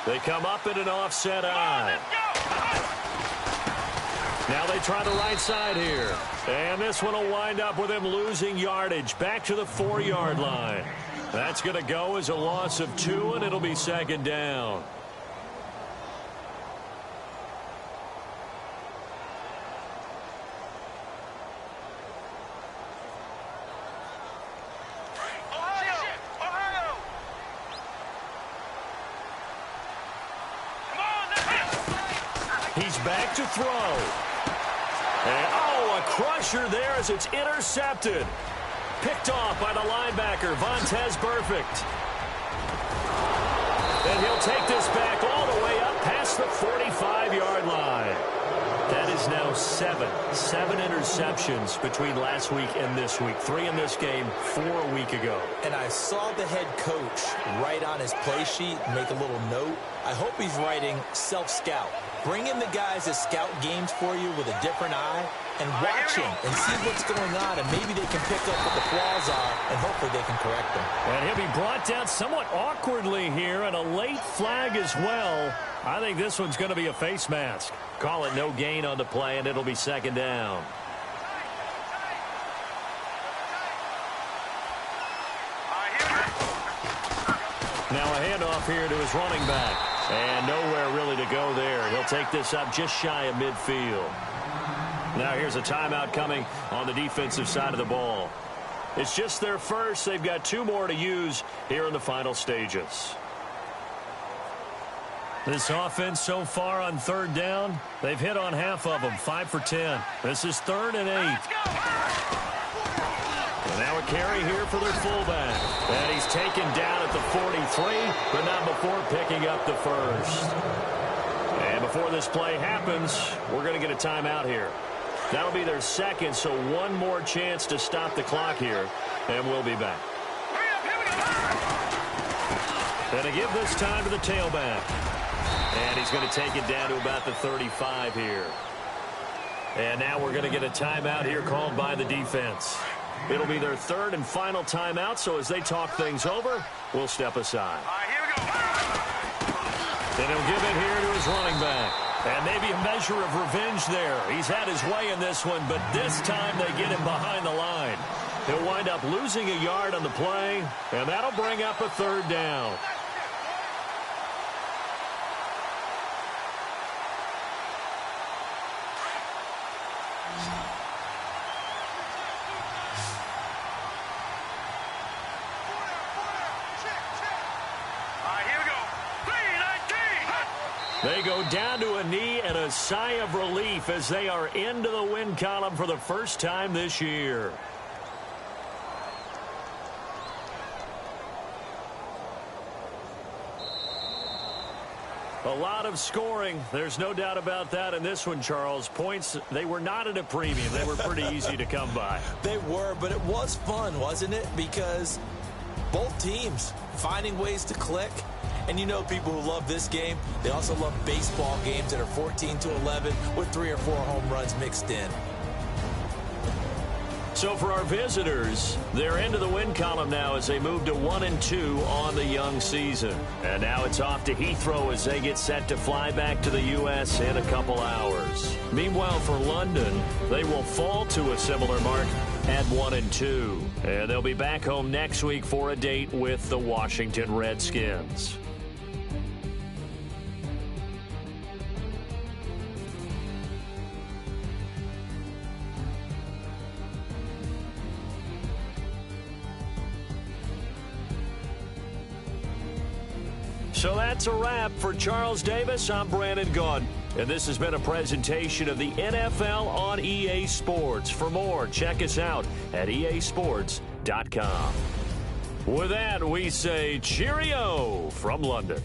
[SPEAKER 1] They come up in an offset eye. Now they try the right side here. And this one will wind up with him losing yardage back to the 4-yard line. That's going to go as a loss of 2, and it'll be 2nd down. He's back to throw. And, oh, a crusher there as it's intercepted. Picked off by the linebacker, Vontaze Burfict. And he'll take this back all the way up past the 45-yard line. That is now 7 interceptions between last week and this week. 3 in this game, 4 a week ago.
[SPEAKER 2] And I saw the head coach write on his play sheet, make a little note. I hope he's writing self-scout. Bring in the guys that scout games for you with a different eye and watch him and see what's going on, and maybe they can pick up what the flaws are, and hopefully they can correct them.
[SPEAKER 1] And he'll be brought down somewhat awkwardly here, and a late flag as well. I think this one's going to be a face mask. Call it no gain on the play, and it'll be 2nd down. Now a handoff here to his running back. And nowhere really to go there. He'll take this up just shy of midfield. Now here's a timeout coming on the defensive side of the ball. It's just their first. They've got 2 more to use here in the final stages. This offense so far on 3rd down, they've hit on half of them, 5 for 10. This is 3rd and 8. And now a carry here for their fullback. And he's taken down at the 43, but not before picking up the first. And before this play happens, we're going to get a timeout here. That'll be their 2nd, so 1 more chance to stop the clock here, and we'll be back. And to give this time to the tailback. And he's going to take it down to about the 35 here. And now we're going to get a timeout here called by the defense. It'll be their 3rd and final timeout, so as they talk things over, we'll step aside.
[SPEAKER 4] All right, here we go.
[SPEAKER 1] And he'll give it here to his running back. And maybe a measure of revenge there. He's had his way in this one, but this time they get him behind the line. He'll wind up losing a yard on the play, and that'll bring up a third down. They go down to a knee and a sigh of relief as they are into the win column for the first time this year. A lot of scoring. There's no doubt about that in this one, Charles. Points, they were not at a premium. They were pretty easy to come by.
[SPEAKER 2] They were, but it was fun, wasn't it? Because both teams finding ways to click. And you know people who love this game, they also love baseball games that are 14-11 with 3 or 4 home runs mixed in.
[SPEAKER 1] So for our visitors, they're into the win column now as they move to 1-2 on the young season. And now it's off to Heathrow as they get set to fly back to the U.S. in a couple hours. Meanwhile, for London, they will fall to a similar mark at 1-2. And they'll be back home next week for a date with the Washington Redskins. So that's a wrap. For Charles Davis, I'm Brandon Gaudin. And this has been a presentation of the NFL on EA Sports. For more, check us out at easports.com. With that, we say cheerio from London.